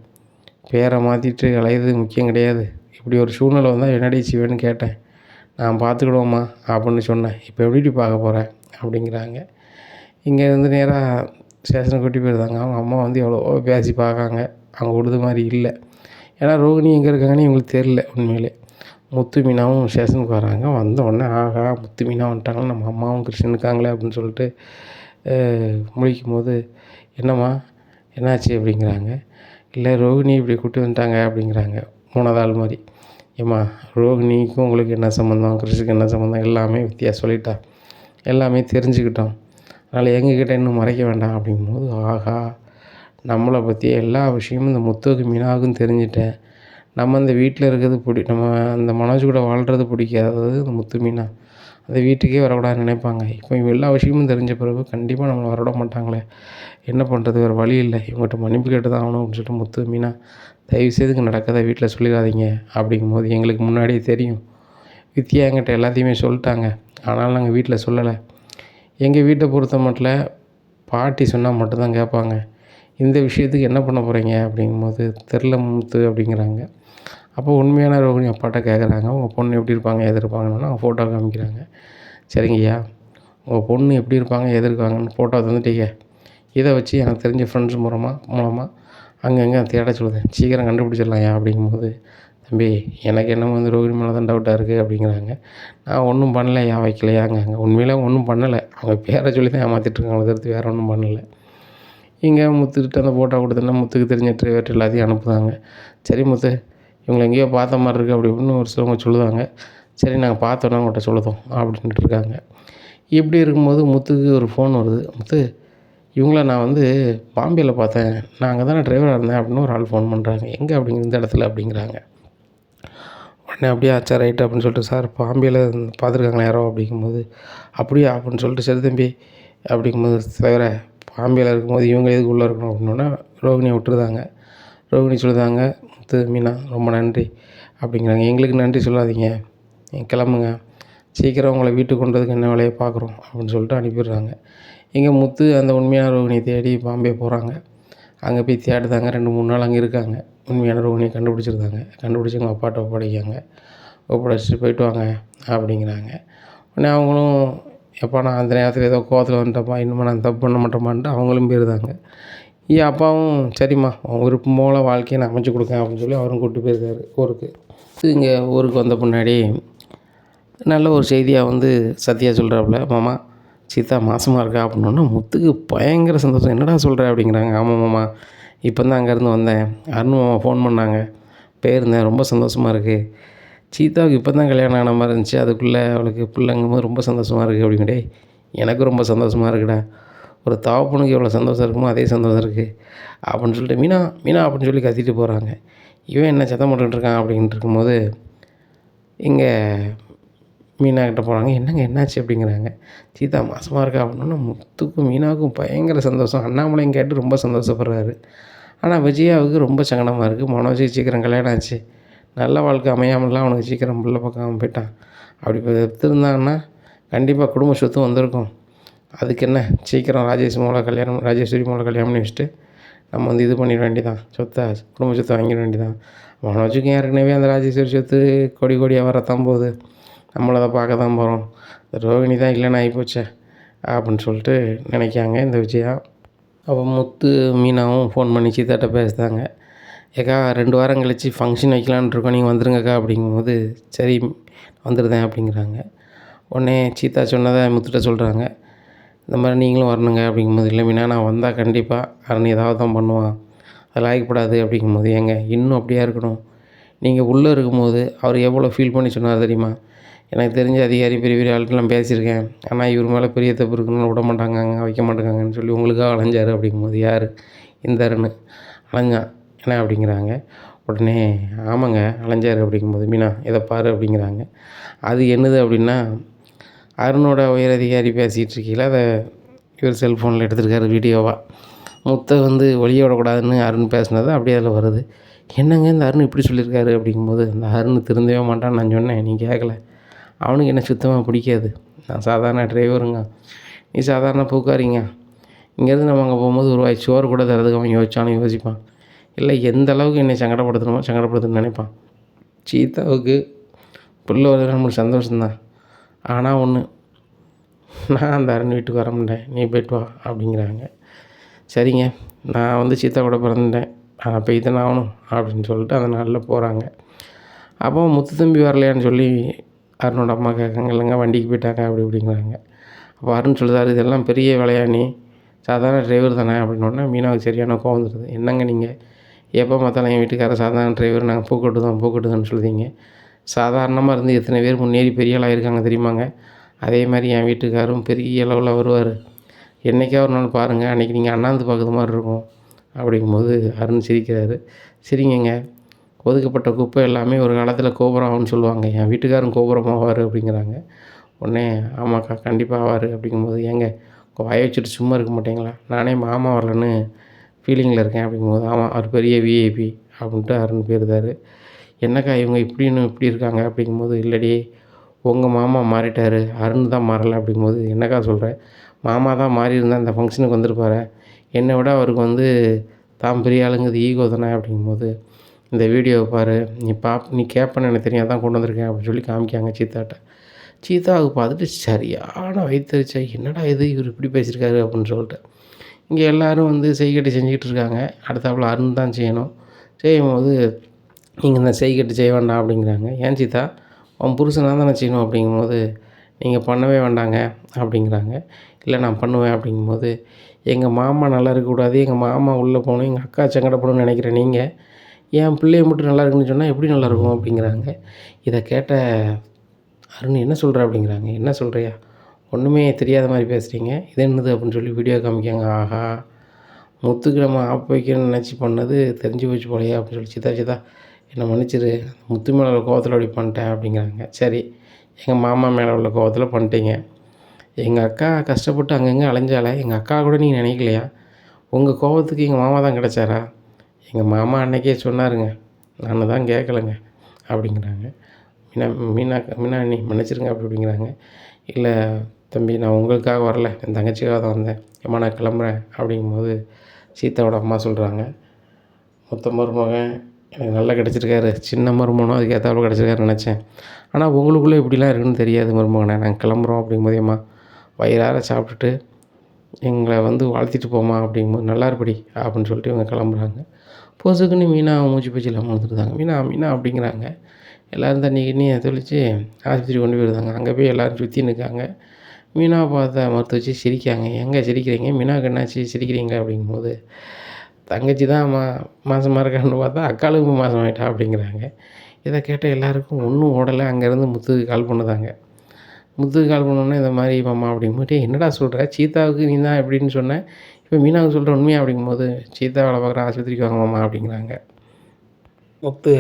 பேரை மாற்றிட்டு அலையுது முக்கியம் கிடையாது, இப்படி ஒரு சூழ்நிலை வந்தால் என்னடி செய்வேன்னு கேட்டேன், நான் பார்த்துக்கிடுவோம்மா அப்படின்னு சொன்னேன், இப்போ எப்படி பார்க்க போகிறேன் அப்படிங்கிறாங்க. இங்கே இருந்து நேராக ஸ்டேஷனுக்கு கூட்டி போயிருந்தாங்க. அவங்க அம்மா வந்து எவ்வளவோ பேசி பார்க்காங்க, அவங்க விடுத மாதிரி இல்லை. ஏன்னா ரோகிணி எங்கே இருக்காங்கன்னு இவங்களுக்கு தெரில. உண்மையிலே முத்து மீனாவும் ஸ்டேஷனுக்கு வராங்க. வந்த உடனே ஆகா முத்து மீனா வந்துட்டாங்களே, நம்ம அம்மாவும் கிருஷ்ணன் இருக்காங்களே அப்படின்னு சொல்லிட்டு முழிக்கும் போது, என்னம்மா என்னாச்சு அப்படிங்கிறாங்க. இல்லை ரோகிணி இப்படி கூட்டி வந்துட்டாங்க அப்படிங்கிறாங்க. 3வது ஆள் மாதிரி. ஏம்மா ரோகிணிக்கும் உங்களுக்கு என்ன சம்மந்தம், கிருஷ்ணுக்கு என்ன சம்மந்தம், எல்லாமே வித்தியா சொல்லிட்டா, எல்லாமே தெரிஞ்சுக்கிட்டோம், அதனால் எங்ககிட்ட இன்னும் மறைக்க வேண்டாம் அப்படிங்கும்போது, ஆகா நம்மளை பற்றி எல்லா விஷயமும் இந்த முத்துவுக்கு மீனாவுக்கும் தெரிஞ்சுட்டேன், நம்ம அந்த வீட்டில் இருக்கிறது நம்ம அந்த மனோஜ் கூட வாழ்கிறது பிடிக்காதது இந்த முத்து மீனா அந்த வீட்டுக்கே வரக்கூடாதுன்னு நினைப்பாங்க. இப்போ இவங்க எல்லா விஷயமும் தெரிஞ்ச பிறகு கண்டிப்பாக நம்மளை வரவிட மாட்டாங்களே, என்ன பண்ணுறது, வேறு வழி இல்லை, இவங்ககிட்ட மன்னிப்பு கேட்டு தான் ஆகணும் அப்படின்னு சொல்லிட்டு, முத்து மீனா தயவுசெய்து இங்கே நடக்கதை வீட்டில் சொல்லிடாதீங்க அப்படிங்கும்போது, எங்களுக்கு முன்னாடியே தெரியும், வித்யா என்கிட்ட எல்லாத்தையுமே சொல்லிட்டாங்க, ஆனாலும் நாங்கள் வீட்டில் சொல்லலை, எங்கள் வீட்டை பொறுத்த மட்டும் பாட்டி சொன்னால் மட்டும்தான் கேட்பாங்க, இந்த விஷயத்துக்கு என்ன பண்ண போகிறீங்க அப்படிங்கும்போது, தெரில முத்து அப்படிங்கிறாங்க. அப்போ உண்மையான ரோகிணி அப்பாட்ட கேட்குறாங்க, உங்கள் பொண்ணு எப்படி இருப்பாங்க எது இருப்பாங்கன்னா அவங்க ஃபோட்டோ காமிக்கிறாங்க. சரிங்கய்யா, உங்கள் பொண்ணு எப்படி இருப்பாங்க எது இருக்காங்கன்னு ஃபோட்டோ தந்துட்டீங்க, இதை வச்சு எனக்கு தெரிஞ்ச ஃப்ரெண்ட்ஸ் மூலமாக அங்கங்கே தேட சொல்லுதேன், சீக்கிரம் கண்டுபிடிச்சிடலாம்யா அப்படிங்கும்போது, தம்பி எனக்கு என்னமோ வந்து ரோகிணி மேலே தான் டவுட்டாக இருக்குது அப்படிங்கிறாங்க. நான் ஒன்றும் பண்ணலையா வைக்கலையாங்க, அங்கே உண்மையிலே ஒன்றும் பண்ணலை, அவங்க பேரை சொல்லி தான் ஏமாற்றிட்டுருக்காங்க, தவிர்த்து வேறு ஒன்றும் பண்ணலை. இங்கே முத்துக்கிட்ட அந்த ஃபோட்டோ கொடுத்தோன்னா முத்துக்கு தெரிஞ்ச டிரைவர் எல்லாத்தையும் அனுப்புதாங்க. சரி முத்து, இவங்களை எங்கேயோ பார்த்த மாதிரி இருக்குது அப்படி இப்படின்னு ஒரு சிலவங்க சொல்லுவாங்க. சரி நாங்கள் பார்த்தோன்னா உங்கள்கிட்ட சொல்லுதோம் அப்படின்ட்டு இருக்காங்க. இப்படி இருக்கும்போது முத்துக்கு ஒரு ஃபோன் வருது. முத்து இவங்கள நான் வந்து பாம்பேல பார்த்தேன், நான் அங்கே தானே டிரைவராக இருந்தேன் அப்படின்னு ஒரு ஆள் ஃபோன் பண்ணுறாங்க. எங்கே அப்படிங்கிற இந்த இடத்துல அப்படிங்கிறாங்க. உடனே அப்படியா சரி ரைட்டு அப்படின்னு சொல்லிட்டு, சார் பாம்பேல பார்த்துருக்காங்களா யாரோ அப்படிங்கும்போது, அப்படியா அப்படின்னு சொல்லிட்டு, சரி தம்பி அப்படிங்கும்போது, தலைவரே பாம்பேல இருக்கும்போது இவங்க எதுக்கு உள்ளே இருக்கணும் அப்படின்னோடனே ரோகிணியை விட்டுருதாங்க. ரோகிணி சொல்லுதாங்க, முத்து மீனா ரொம்ப நன்றி அப்படிங்கிறாங்க. எங்களுக்கு நன்றி சொல்லாதீங்க, நீங்கள் கிளம்புங்க, சீக்கிரம் உங்களை வீட்டுக்கு கொண்டு வரதுக்கு என்ன வேலையை பார்க்குறோம் அப்படின்னு சொல்லிட்டு அனுப்பிடுறாங்க. எங்க முத்து அந்த உண்மையான ரோகிணியை தேடி பாம்பே போகிறாங்க. அங்கே போய் தேடுதாங்க. 2-3 நாள் அங்கே இருக்காங்க. உண்மையான ரோகிணியை கண்டுபிடிச்சிருந்தாங்க. கண்டுபிடிச்சி எங்கள் அப்பாட்ட ஒப்படைக்காங்க. ஒப்படைச்சிட்டு போயிட்டு வாங்க அப்படிங்கிறாங்க. உடனே அவங்களும், எப்பா நான் அந்த நேரத்தில் ஏதோ கோவத்தில் வந்துட்டப்பா, இனிமேல் நான் தப்பு பண்ண மாட்டேன்ப்பான்ட்டு அவங்களும் போயிருந்தாங்க. அப்பாவும் சரிம்மா உன் விருப்பம் போல் வாழ்க்கையை நான் அமைச்சு கொடுக்கேன் அப்படின்னு சொல்லி அவரும் கூப்பிட்டு போயிருக்காரு ஊருக்கு. இங்கே ஊருக்கு வந்த பின்னாடி நல்ல ஒரு செய்தியாக வந்து சத்யா சொல்கிறாப்புல, மாமா சீதா மாசமாக இருக்கா அப்படின்னோடனே முத்துக்கு பயங்கர சந்தோஷம். என்னடா சொல்கிற அப்படிங்கிறாங்க. ஆமாம் மாமா, இப்போ தான் அங்கேருந்து வந்தேன், அருண் மாமா ஃபோன் பண்ணாங்க, போயிருந்தேன், ரொம்ப சந்தோஷமாக இருக்குது. சீதாவுக்கு இப்போ தான் கல்யாணம் ஆன மாதிரி இருந்துச்சு, அதுக்குள்ளே அவளுக்கு பிள்ளைங்கும்போது ரொம்ப சந்தோஷமாக இருக்குது அப்படிங்க. டேய் எனக்கும் ரொம்ப சந்தோஷமாக இருக்குடா, ஒரு தகப்பனுக்கு எவ்வளோ சந்தோஷம் இருக்குமோ அதே சந்தோஷம் இருக்குது அப்படின்னு சொல்லிட்டு மீனா மீனா அப்படின்னு சொல்லி கத்திட்டு போகிறாங்க. இவன் என்ன சத்தம் போட்டுக்கிட்டு இருக்கான் அப்படின்ட்டு இருக்கும்போது இங்கே மீனா கிட்ட போகிறாங்க. என்னங்க என்னாச்சு அப்படிங்கிறாங்க. சீதா மாசமாக இருக்கா அப்படின்னோடனே முத்துக்கும் மீனாவுக்கும் பயங்கர சந்தோஷம். அண்ணாமலையும் கேட்டு ரொம்ப சந்தோஷப்படுறாரு. ஆனால் விஜயாவுக்கு ரொம்ப சங்கடமாக இருக்குது. மனோஜுக்கு சீக்கிரம் கல்யாணம் ஆச்சு, நல்ல வாழ்க்கை அமையாமலாம் அவனுக்கு சீக்கிரம் பிள்ளை பார்க்காம போயிட்டான். அப்படி எடுத்திருந்தாங்கன்னா கண்டிப்பாக குடும்ப சொத்து வந்திருக்கும். அதுக்கு என்ன, சீக்கிரம் ராஜேஸ்வரி மூலம் கல்யாணம் பண்ணி வச்சுட்டு நம்ம வந்து இது பண்ணிட வேண்டியதான், சொத்தை குடும்ப சொத்தை வாங்கிட வேண்டியதான். மனோஜுக்கும் ஏற்கனவே அந்த ராஜேஸ்வரி சொத்து கொடி கொடியாக வரத்தான் போகுது, நம்மளை அதை பார்க்க தான் போகிறோம். ரோகிணி தான் இல்லைன்னு ஆகிப்போச்சே அப்படின்னு சொல்லிட்டு நினைக்காங்க இந்த விஜயா. அப்போ முத்து மீனாவும் ஃபோன் பண்ணி சீதாட்ட பேசுதாங்க. ஏக்கா 2 வாரம் கழித்து ஃபங்க்ஷன் வைக்கலான்னு இருக்கோம், நீங்கள் வந்துருங்கக்கா அப்படிங்கும்போது, சரி வந்துடுதேன் அப்படிங்கிறாங்க. உடனே சீதா சொன்னதை முத்துட்ட சொல்கிறாங்க. இந்த மாதிரி நீங்களும் வரணுங்க அப்படிங்கும்போது, இல்லை மீனா நான் வந்தால் கண்டிப்பாக அருண் ஏதாவது தான் பண்ணுவான், அது லாயக்கப்படாது அப்படிங்கும்போது, ஏங்க இன்னும் அப்படியே இருக்கணும், நீங்கள் உள்ளே இருக்கும்போது அவர் எவ்வளோ ஃபீல் பண்ணி சொன்னார் தெரியுமா, எனக்கு தெரிஞ்ச அதிகாரி பெரிய பெரிய ஆள்கிட்டலாம் பேசியிருக்கேன், ஆனால் இவர் மேலே பெரிய தப்பு இருக்குன்னு விட மாட்டாங்க வைக்க மாட்டேங்காங்கன்னு சொல்லி உங்களுக்காக அலைஞ்சார் அப்படிங்கும்போது, யார் இந்த அருண் அலைஞ்சான் என்ன அப்படிங்கிறாங்க. உடனே ஆமாங்க அலைஞ்சார் அப்படிங்கும்போது, மீனா இதை பாரு அப்படிங்கிறாங்க. அது என்னது அப்படின்னா, அருணோட உயர் அதிகாரி பேசிகிட்டு இருக்கையில் அதை இவர் செல்ஃபோனில் எடுத்துருக்காரு வீடியோவாக. முத்தை வந்து ஒளிய விடக்கூடாதுன்னு அருண் பேசினது அப்படியே அதில் வருது. என்னங்க இந்த அருண் இப்படி சொல்லியிருக்காரு அப்படிங்கும்போது, அந்த அருண் திருந்தவே மாட்டான்னு நான் சொன்னேன், நீ கேட்கல, அவனுக்கு என்ன சுத்தமாக பிடிக்காது, நான் சாதாரண டிரைவருங்க, நீ சாதாரண பூக்காரிங்க, இங்கேருந்து நம்ம அங்கே போகும்போது ஒரு வாய் சோறு கூட தரதுக்கு அவன் யோசிச்சாலும் யோசிப்பான், இல்லை எந்த அளவுக்கு என்னை சங்கடப்படுத்தணும்னு நினைப்பான். சீதாவுக்கு புள்ள வருது நம்மளுக்கு சந்தோஷம்தான், ஆனால் ஒன்று, நான் அந்த அருண் வீட்டுக்கு வர மாட்டேன், நீ போய்ட்டு வா அப்படிங்கிறாங்க. சரிங்க நான் வந்து சீதா கூட பிறந்துட்டேன், நான் போய் தானே ஆகணும் அப்படின்னு சொல்லிட்டு அந்த நாளில் போகிறாங்க. அப்போ முத்து தம்பி வரலையான்னு சொல்லி அருணோட அம்மா கேட்காங்க. இல்லைங்க வண்டிக்கு போயிட்டாங்க அப்படி இப்படிங்கிறாங்க. அப்போ அருண் சொல்லுறாரு, இதெல்லாம் பெரிய வேலையா, நீ சாதாரண டிரைவர் தானே அப்படின்னோடனே மீனாவுக்கு சரியான கோவம் வந்துடுது. என்னங்க நீங்கள் எப்போ பார்த்தாலும் என் வீட்டுக்காரர் சாதாரண டிரைவர், நாங்கள் பூக்கட்டுதான்னு சொல்லுதீங்க, சாதாரணமாக இருந்து எத்தனை பேர் முன்னேறி பெரிய ஆளாக இருக்காங்க தெரியுமாங்க, அதே மாதிரி என் வீட்டுக்காரும் பெரிய அளவில் வருவார், என்றைக்கா ஒரு நாள் பாருங்கள், அன்றைக்கி நீங்கள் அண்ணாந்து பார்க்குற மாதிரி இருக்கும் அப்படிங்கும்போது அருண் சிரிக்கிறாரு. சரிங்கங்க, ஒதுக்கப்பட்ட குப்பை எல்லாமே ஒரு காலத்தில் கோபுரம் ஆகும்னு சொல்லுவாங்க, என் வீட்டுக்காரரும் கோபுரம் ஆவார் அப்படிங்கிறாங்க. உடனே ஆமாக்கா கண்டிப்பாக ஆவார் அப்படிங்கும்போது, ஏங்க வாய வச்சுட்டு சும்மா இருக்க மாட்டீங்களா, நானே மாமா வரலன்னு ஃபீலிங்கில் இருக்கேன் அப்படிங்கும்போது, ஆமாம் அவர் பெரிய விஐபி அப்படின்ட்டு அருண் போயிருந்தார். என்னக்கா இவங்க இப்படி இருக்காங்க அப்படிங்கும்போது, இல்லடி உங்கள் மாமா மாறிட்டார், அருண் தான் மாறலை அப்படிங்கும்போது, என்னக்கா சொல்கிறேன், மாமா தான் மாறி இருந்தால் இந்த ஃபங்க்ஷனுக்கு வந்திருப்பாரு, என்னை விட அவருக்கு வந்து தான் பெரிய ஆளுங்கிறது ஈகோ தானே அப்படிங்கும்போது, இந்த வீடியோவை பாரு, நீ கேட்பேன்னு எனக்கு தெரியும், தான் கொண்டு வந்திருக்கேன் அப்படின்னு சொல்லி காமிக்காங்க சீதாட்ட. சீதாவுக்கு பார்த்துட்டு சரியான வயிற்றுச்சா, என்னடா இது இவர் இப்படி பேசியிருக்காரு அப்படின்னு சொல்லிட்டு. இங்கே எல்லோரும் வந்து செய்கட்டு செஞ்சுக்கிட்டு இருக்காங்க. அடுத்தாப்புல அருண் தான் செய்யணும். செய்யும்போது நீங்கள் இந்த செய்கட்டு செய்ய வேண்டாம் அப்படிங்கிறாங்க. ஏன் சீதா உன் புருஷனாக தானே செய்யணும் அப்படிங்கும்போது, நீங்கள் பண்ணவே வேண்டாங்க அப்படிங்கிறாங்க. இல்லை நான் பண்ணுவேன் அப்படிங்கும்போது, எங்கள் மாமா நல்லா இருக்கக்கூடாது, எங்கள் மாமா உள்ளே போகணும், எங்கள் அக்கா சங்கடப்படணும்னு நினைக்கிறேன், நீங்கள் என் பிள்ளைய மட்டும் நல்லா இருக்குன்னு சொன்னால் எப்படி நல்லாயிருக்கும் அப்படிங்கிறாங்க. இதை கேட்ட அருண் என்ன சொல்கிற அப்படிங்கிறாங்க. என்ன சொல்கிறியா, ஒன்றுமே தெரியாத மாதிரி பேசுகிறீங்க, இது என்னது அப்படின்னு சொல்லி வீடியோ காமிக்காங்க. ஆஹா, முத்துக்கு நம்ம ஆப்பு வைக்கணும்னு நினச்சி பண்ணது தெரிஞ்சு போச்சு போலயே அப்படின்னு சொல்லி, சித்தா என்னை மன்னிச்சிரு, முத்து மேலே உள்ள கோவத்தில் அப்படி பண்ணிட்டேன் அப்படிங்கிறாங்க. சரி, எங்கள் மாமா மேலே உள்ள கோவத்தில் பண்ணிட்டீங்க. எங்கள் அக்கா கஷ்டப்பட்டு அங்கங்கே அலைஞ்சாலே எங்கள் அக்கா கூட நீங்கள் நினைக்கலையா? உங்கள் கோவத்துக்கு எங்கள் மாமா தான் கிடச்சாரா? எங்கள் மாமா அன்னைக்கே சொன்னாருங்க, நான் தான் கேட்கலங்க அப்படிங்கிறாங்க. மீனா அண்ணி மன்னிச்சிருங்க அப்படிங்கிறாங்க. இல்லை தம்பி, நான் உங்களுக்காக வரல, என் தங்கச்சிக்காக தான் வந்தேன், ஏம்மா நான் கிளம்புறேன் அப்படிங்கும்போது சீதாவோட அம்மா சொல்கிறாங்க, மொத்த மருமகன் எனக்கு நல்லா கிடச்சிருக்காரு, சின்ன மருமகனும் அதுக்கு ஏற்றாப்புல கிடச்சிருக்காருன்னு நினச்சேன், ஆனால் உங்களுக்குள்ளே இப்படிலாம் இருக்குன்னு தெரியாது மருமகனே, நாங்கள் கிளம்புறோம் அப்படிங்கும்போது, ஏம்மா வயிறார சாப்பிட்டுட்டு எங்களை வந்து வாழ்த்திட்டு போமா அப்படிங்கும்போது, நல்லா இருப்படி அப்படின்னு சொல்லிட்டு இவங்க கிளம்புறாங்க. பொசுக்குன்னு மீனா மூச்சு பேச்சு இல்லாமல் வந்துருந்தாங்க. மீனா அப்படிங்கிறாங்க. எல்லோரும் தண்ணி கிண்ணியை தெளித்து ஆஸ்பத்திரி கொண்டு போயிருந்தாங்க. அங்கே போய் எல்லோரும் சுற்றி நிற்காங்க. மீனாவை பார்த்த மறுத்து வச்சு சிரிக்காங்க. எங்கே சிரிக்கிறீங்க, மீனாவுக்கு என்னாச்சு சிரிக்கிறீங்க அப்படிங்கும்போது, தங்கச்சி தான் மாதமாக இருக்கான்னு பார்த்தா அக்காளுக்கும் மாதமாயிட்டா அப்படிங்கிறாங்க. இதை கேட்ட எல்லாருக்கும் ஒன்றும் ஓடலை. அங்கேருந்து முத்துக்கு கால் பண்ணுதாங்க. முத்துக்கு கால் பண்ணோன்னே இந்த மாதிரி மாமா அப்படிங்கும்போது, என்னடா சொல்கிற, சீதாவுக்கு நீ தான் எப்படின்னு சொன்னேன், இப்போ மீனாவுக்கு சொல்கிற உண்மையா அப்படிங்கும்போது, சீதா வேலை பார்க்குற ஆஸ்பத்திரிக்கு வாங்க மாமா அப்படிங்கிறாங்க. முத்து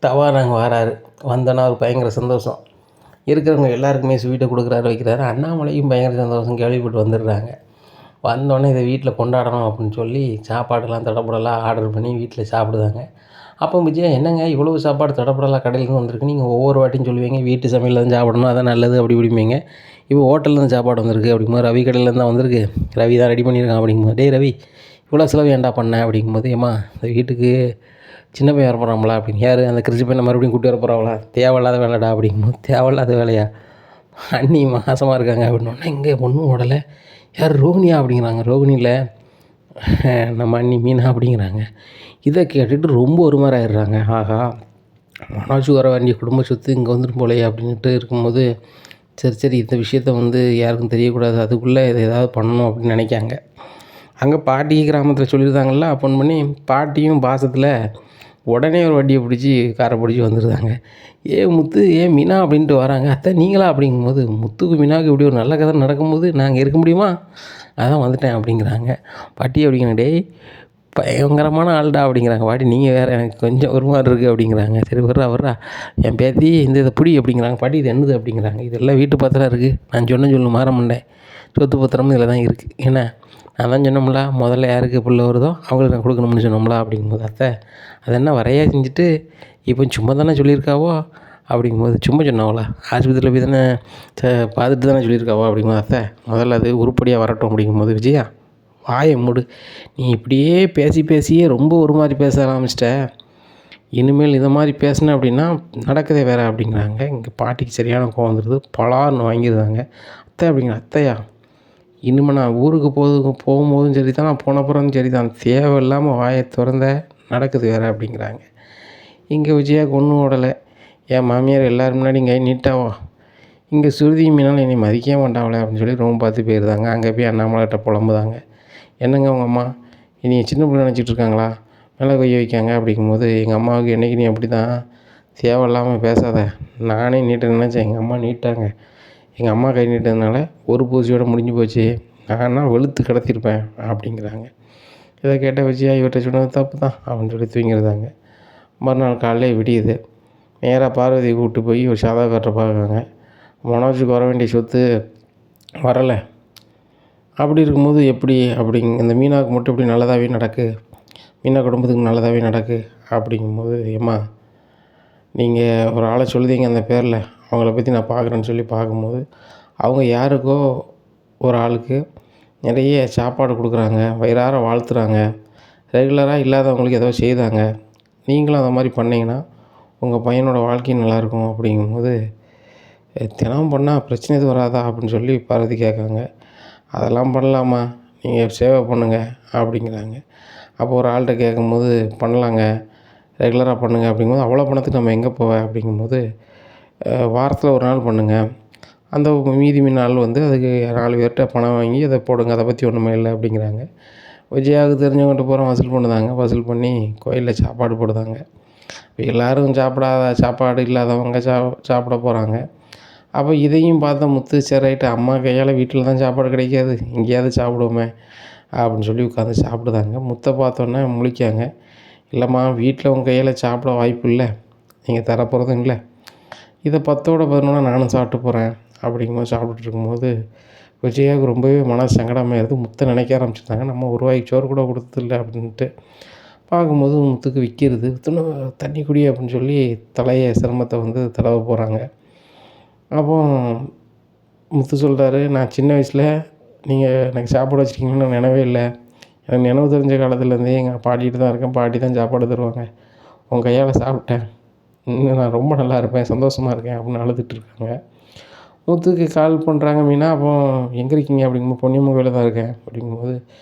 டவாராங்க வராரு. வந்தோன்னா அவருக்கு பயங்கர சந்தோஷம். இருக்கிறவங்க எல்லாருக்குமே ஸ்வீட்டை கொடுக்குறாரு, வைக்கிறாரு. அண்ணாமலையும் பயங்கர சந்தோஷம், கேள்விப்பட்டு வந்துடுறாங்க. வந்தோடனே இதை வீட்டில் கொண்டாடணும் அப்படின்னு சொல்லி சாப்பாடெல்லாம் தடப்படலாம் ஆர்டர் பண்ணி வீட்டில் சாப்பிடுதாங்க. அப்போ விஜயா, என்னங்க இவ்வளோ சாப்பாடு தடப்படலாம் கடையிலேருந்து வந்திருக்கு, நீங்கள் ஒவ்வொரு வாட்டியும் சொல்லுவீங்க வீட்டு சமையலில் தான் சாப்பிடணும், அதான் நல்லது அப்படி இப்படிம்பீங்க, இப்போ ஹோட்டல்லேருந்து சாப்பாடு வந்திருக்கு அப்படிங்கும்போது, ரவி கடையிலேருந்து தான் வந்திருக்கு, ரவி தான் ரெடி பண்ணியிருக்கான் அப்படிங்கும்போது, டேய் ரவி இவ்வளோ செலவு ஏன்டா பண்ணேன் அப்படிங்கும்போது, ஏம்மா இந்த வீட்டுக்கு சின்ன பையன் வர போகிறாங்களா அப்படின்னு, யார் அந்த கிறிஸ்டி பையனை மறுபடியும் கூட்டி வர போகிறாங்களா, தேவையில்லாத வேலைடா அப்படிங்கும்போது, தேவையில்லாத வேலையா, அண்ணி மாசமாக இருக்காங்க அப்படின்னோடனே, இங்கே ஒன்றும் ஓடலை, யார் ரோகிணியா அப்படிங்கிறாங்க. ரோகிணியில் நம்ம அண்ணி மீனா அப்படிங்கிறாங்க. இதை கேட்டுட்டு ரொம்ப ஒரு மாதிரி ஆயிடுறாங்க. ஆகா, மனோஜுக்கு வர வேண்டிய குடும்ப சொத்து இங்கே வந்துடும் போலையே அப்படின்ட்டு இருக்கும்போது, சரி இந்த விஷயத்த வந்து யாருக்கும் தெரியக்கூடாது, அதுக்குள்ளே இதை ஏதாவது பண்ணணும் அப்படின்னு நினைக்காங்க. அங்கே பாட்டி கிராமத்தில் சொல்லியிருந்தாங்கள்ல, ஃபோன் பண்ணி பாட்டியும் பாசத்தில் உடனே ஒரு வண்டியை பிடிச்சி காரை பிடிச்சி வந்துடுதாங்க. முத்து மீனா அப்படின்ட்டு வராங்க. அத்தை நீங்களா அப்படிங்கும்போது, முத்துக்கு மீனாவுக்கு இப்படி ஒரு நல்ல கதை நடக்கும்போது நாங்கள் இருக்க முடியுமா, அதான் வந்துட்டேன் அப்படிங்கிறாங்க. பாட்டி அப்படிங்கிறாங்க, டேய் பயங்கரமான ஆள்டா அப்படிங்கிறாங்க. பாட்டி நீங்கள் வேறு, எனக்கு கொஞ்சம் ஒரு மாதிரி இருக்குது அப்படிங்கிறாங்க. சரி வர்றா என் பேத்தி இதை பிடி அப்படிங்கிறாங்க. பாட்டி இது என்னது அப்படிங்கிறாங்க. இதெல்லாம் வீட்டு பத்திரம் இருக்குது, நான் சொல்லணும் மாற மாட்டேன், சொத்து பத்திரமும் இதில் தான் இருக்குது, ஏன்னா நான் தான் சொன்னோம்ல, முதல்ல யாருக்கு பிள்ளை வருதோ அவங்களுக்கு நான் கொடுக்கணும்னு சொன்னோம்ல அப்படிங்கும்போது, அத்தை அது என்ன வரையா செஞ்சுட்டு இப்போ சும்மா தானே சொல்லியிருக்காவோ அப்படிங்கும்போது, சும்மா சொன்னாவளா, ஆஸ்பத்திரியில் போய் தானே பார்த்துட்டு தானே சொல்லியிருக்காவோ அப்படிங்கும்போது, அத்தை முதல்ல அது உருப்படியாக வரட்டும் அப்படிங்கும்போது, விஜயா வாயை மூடு, நீ இப்படியே பேசியே ரொம்ப ஒரு மாதிரி பேச ஆரம்பிச்சிட்ட, இனிமேல் இதை மாதிரி பேசினேன் அப்படின்னா நடக்கதே வேறு அப்படிங்கிறாங்க. இங்கே பாட்டிக்கு சரியான கோவம் வந்துடுது, பலார்னு வாங்கிடுறாங்க. அத்தை அப்படிங்கிற, அத்தையா இனிமேல் நான் ஊருக்கு போகும்போதும் சரி தான், நான் போனப்புறம் சரி தான், தேவையில்லாமல் வாயை திறந்த நடக்குது வேறு அப்படிங்கிறாங்க. இங்கே விஜயாவுக்கு ஒன்றும் ஓடலை. என் மாமியார் எல்லோரும் முன்னாடி இங்கே நீட்டாவோ, இங்கே சுருதி மீனால் என்னை மதிக்கவே மாட்டாங்களே அப்படின்னு சொல்லி ரொம்ப பார்த்து போயிருந்தாங்க. அங்கே போய் அண்ணாமலைகிட்ட புலம்புதாங்க. என்னங்க உங்கள் அம்மா இனி சின்ன பிள்ளை நினச்சிட்டு இருக்காங்களா, மேலே கொய்ய வைக்காங்க அப்படிங்கும்போது, எங்கள் அம்மாவுக்கு என்றைக்கு நீ அப்படி தான் தேவையில்லாமல் பேசாத, நானே நீட்ட நினச்சேன், எங்கள் அம்மா நீட்டாங்க, எங்கள் அம்மா கை நீட்டதுனால ஒரு பூசியோடு முடிஞ்சு போச்சு, நான் வெளுத்து கிடத்திருப்பேன் அப்படிங்கிறாங்க. இதை கேட்ட விஜயா, இவர்கிட்ட சொன்னது தப்பு தான் அப்படின்னு சொல்லி தூங்கிடுதாங்க. மறுநாள் காலையில் விடியுது. நேராக பார்வதி கூப்பிட்டு போய் ஒரு சாதகத்தை பார்க்குறாங்க. மனோஜுக்கு வர வேண்டிய சொத்து வரலை, அப்படி இருக்கும்போது எப்படி இந்த மீனாவுக்கு மட்டும் இப்படி நல்லதாகவே நடக்கு, மீனா குடும்பத்துக்கு நல்லதாகவே நடக்கு அப்படிங்கும்போது, ஏம்மா நீங்கள் ஒரு ஆளை சொல்லுதீங்க அந்த பேரில், அவங்கள பற்றி நான் பார்க்குறேன்னு சொல்லி பார்க்கும்போது, அவங்க யாருக்கோ ஒரு ஆளுக்கு நிறைய சாப்பாடு கொடுக்குறாங்க, வயிறார வாழ்த்துறாங்க, ரெகுலராக இல்லாதவங்களுக்கு ஏதோ செய்தாங்க, நீங்களும் அந்த மாதிரி பண்ணிங்கன்னா உங்கள் பையனோட வாழ்க்கையும் நல்லாயிருக்கும் அப்படிங்கும்போது, தினம் பண்ணால் பிரச்சனை எதுவும் வராதா அப்படின்னு சொல்லி பார்வதி கேட்காங்க. அதெல்லாம் பண்ணலாமா, நீங்கள் சேவை பண்ணுங்கள் அப்படிங்கிறாங்க. அப்போ ஒரு ஆள்கிட்ட கேட்கும்போது, பண்ணலாங்க ரெகுலராக பண்ணுங்கள் அப்படிங்கும்போது, அவ்வளோ பணத்துக்கு நம்ம எங்கே போவேன் அப்படிங்கும்போது, வாரத்தில் ஒரு நாள் பண்ணுங்கள், அந்த மீதி நாள் வந்து அதுக்கு 4 பேர்கிட்ட பணம் வாங்கி அதை போடுங்க, அதை பற்றி ஒன்றுமே இல்லை அப்படிங்கிறாங்க. விஜயாவுக்கு தெரிஞ்சவங்ககிட்ட பூரா வசூல் பண்ணுதாங்க. வசூல் பண்ணி கோயிலில் சாப்பாடு போடுதாங்க. இப்போ எல்லோரும் சாப்பாடு இல்லாதவங்க சாப்பிட போகிறாங்க. அப்போ இதையும் பார்த்த முத்து, சரி ரைட்டு அம்மா கையால் வீட்டில் தான் சாப்பாடு கிடைக்காது, இங்கேயாவது சாப்பிடுவோமே அப்படின்னு சொல்லி உட்காந்து சாப்பிடுதாங்க. முத்தை பார்த்தோன்னே முழிக்காங்க. இல்லைம்மா வீட்டில் உங்கள் கையால் சாப்பிட வாய்ப்பு இல்லை, நீங்கள் தரப்போகிறதும் இல்லை, இதை 10ஓட 11 நானும் சாப்பிட்டு போகிறேன் அப்படிங்கும்போது சாப்பிட்டுட்டு இருக்கும்போது விஜயாவுக்கு ரொம்பவே மன சங்கடமாயிருது. முத்தை நினைக்க ஆரம்பிச்சிருந்தாங்க, நம்ம ஒரு வாய்க்கு சோறு கூட கொடுத்ததில்ல அப்படின்ட்டு. பார்க்கும்போது முத்துக்கு விற்கிறது, தண்ணி குடி அப்படின்னு சொல்லி தலையை சிரமத்தை வந்து தடவ போகிறாங்க. அப்போ முத்து சொல்கிறாரு, நான் சின்ன வயசில் நீங்கள் எனக்கு சாப்பாடு வச்சுருக்கீங்கன்னு நினைவே இல்லை, எனக்கு நினைவு தெரிஞ்ச காலத்துலேருந்தே எங்கள் பாட்டிகிட்ட தான் இருக்கேன், பாட்டி தான் சாப்பாடு தருவாங்க, உங்கள் கையால் சாப்பிட்டேன், இன்னும் நான் ரொம்ப நல்லா இருப்பேன், சந்தோஷமாக இருக்கேன் அப்படின்னு அழுதுட்டு இருக்காங்க. முத்துக்கு கால் பண்ணுறாங்க மீனா. அப்போ எங்கே இருக்கீங்க அப்படிங்கும்போது, பொன்னியம்மன் கோயிலில் தான் இருக்கேன் அப்படிங்கும்போது,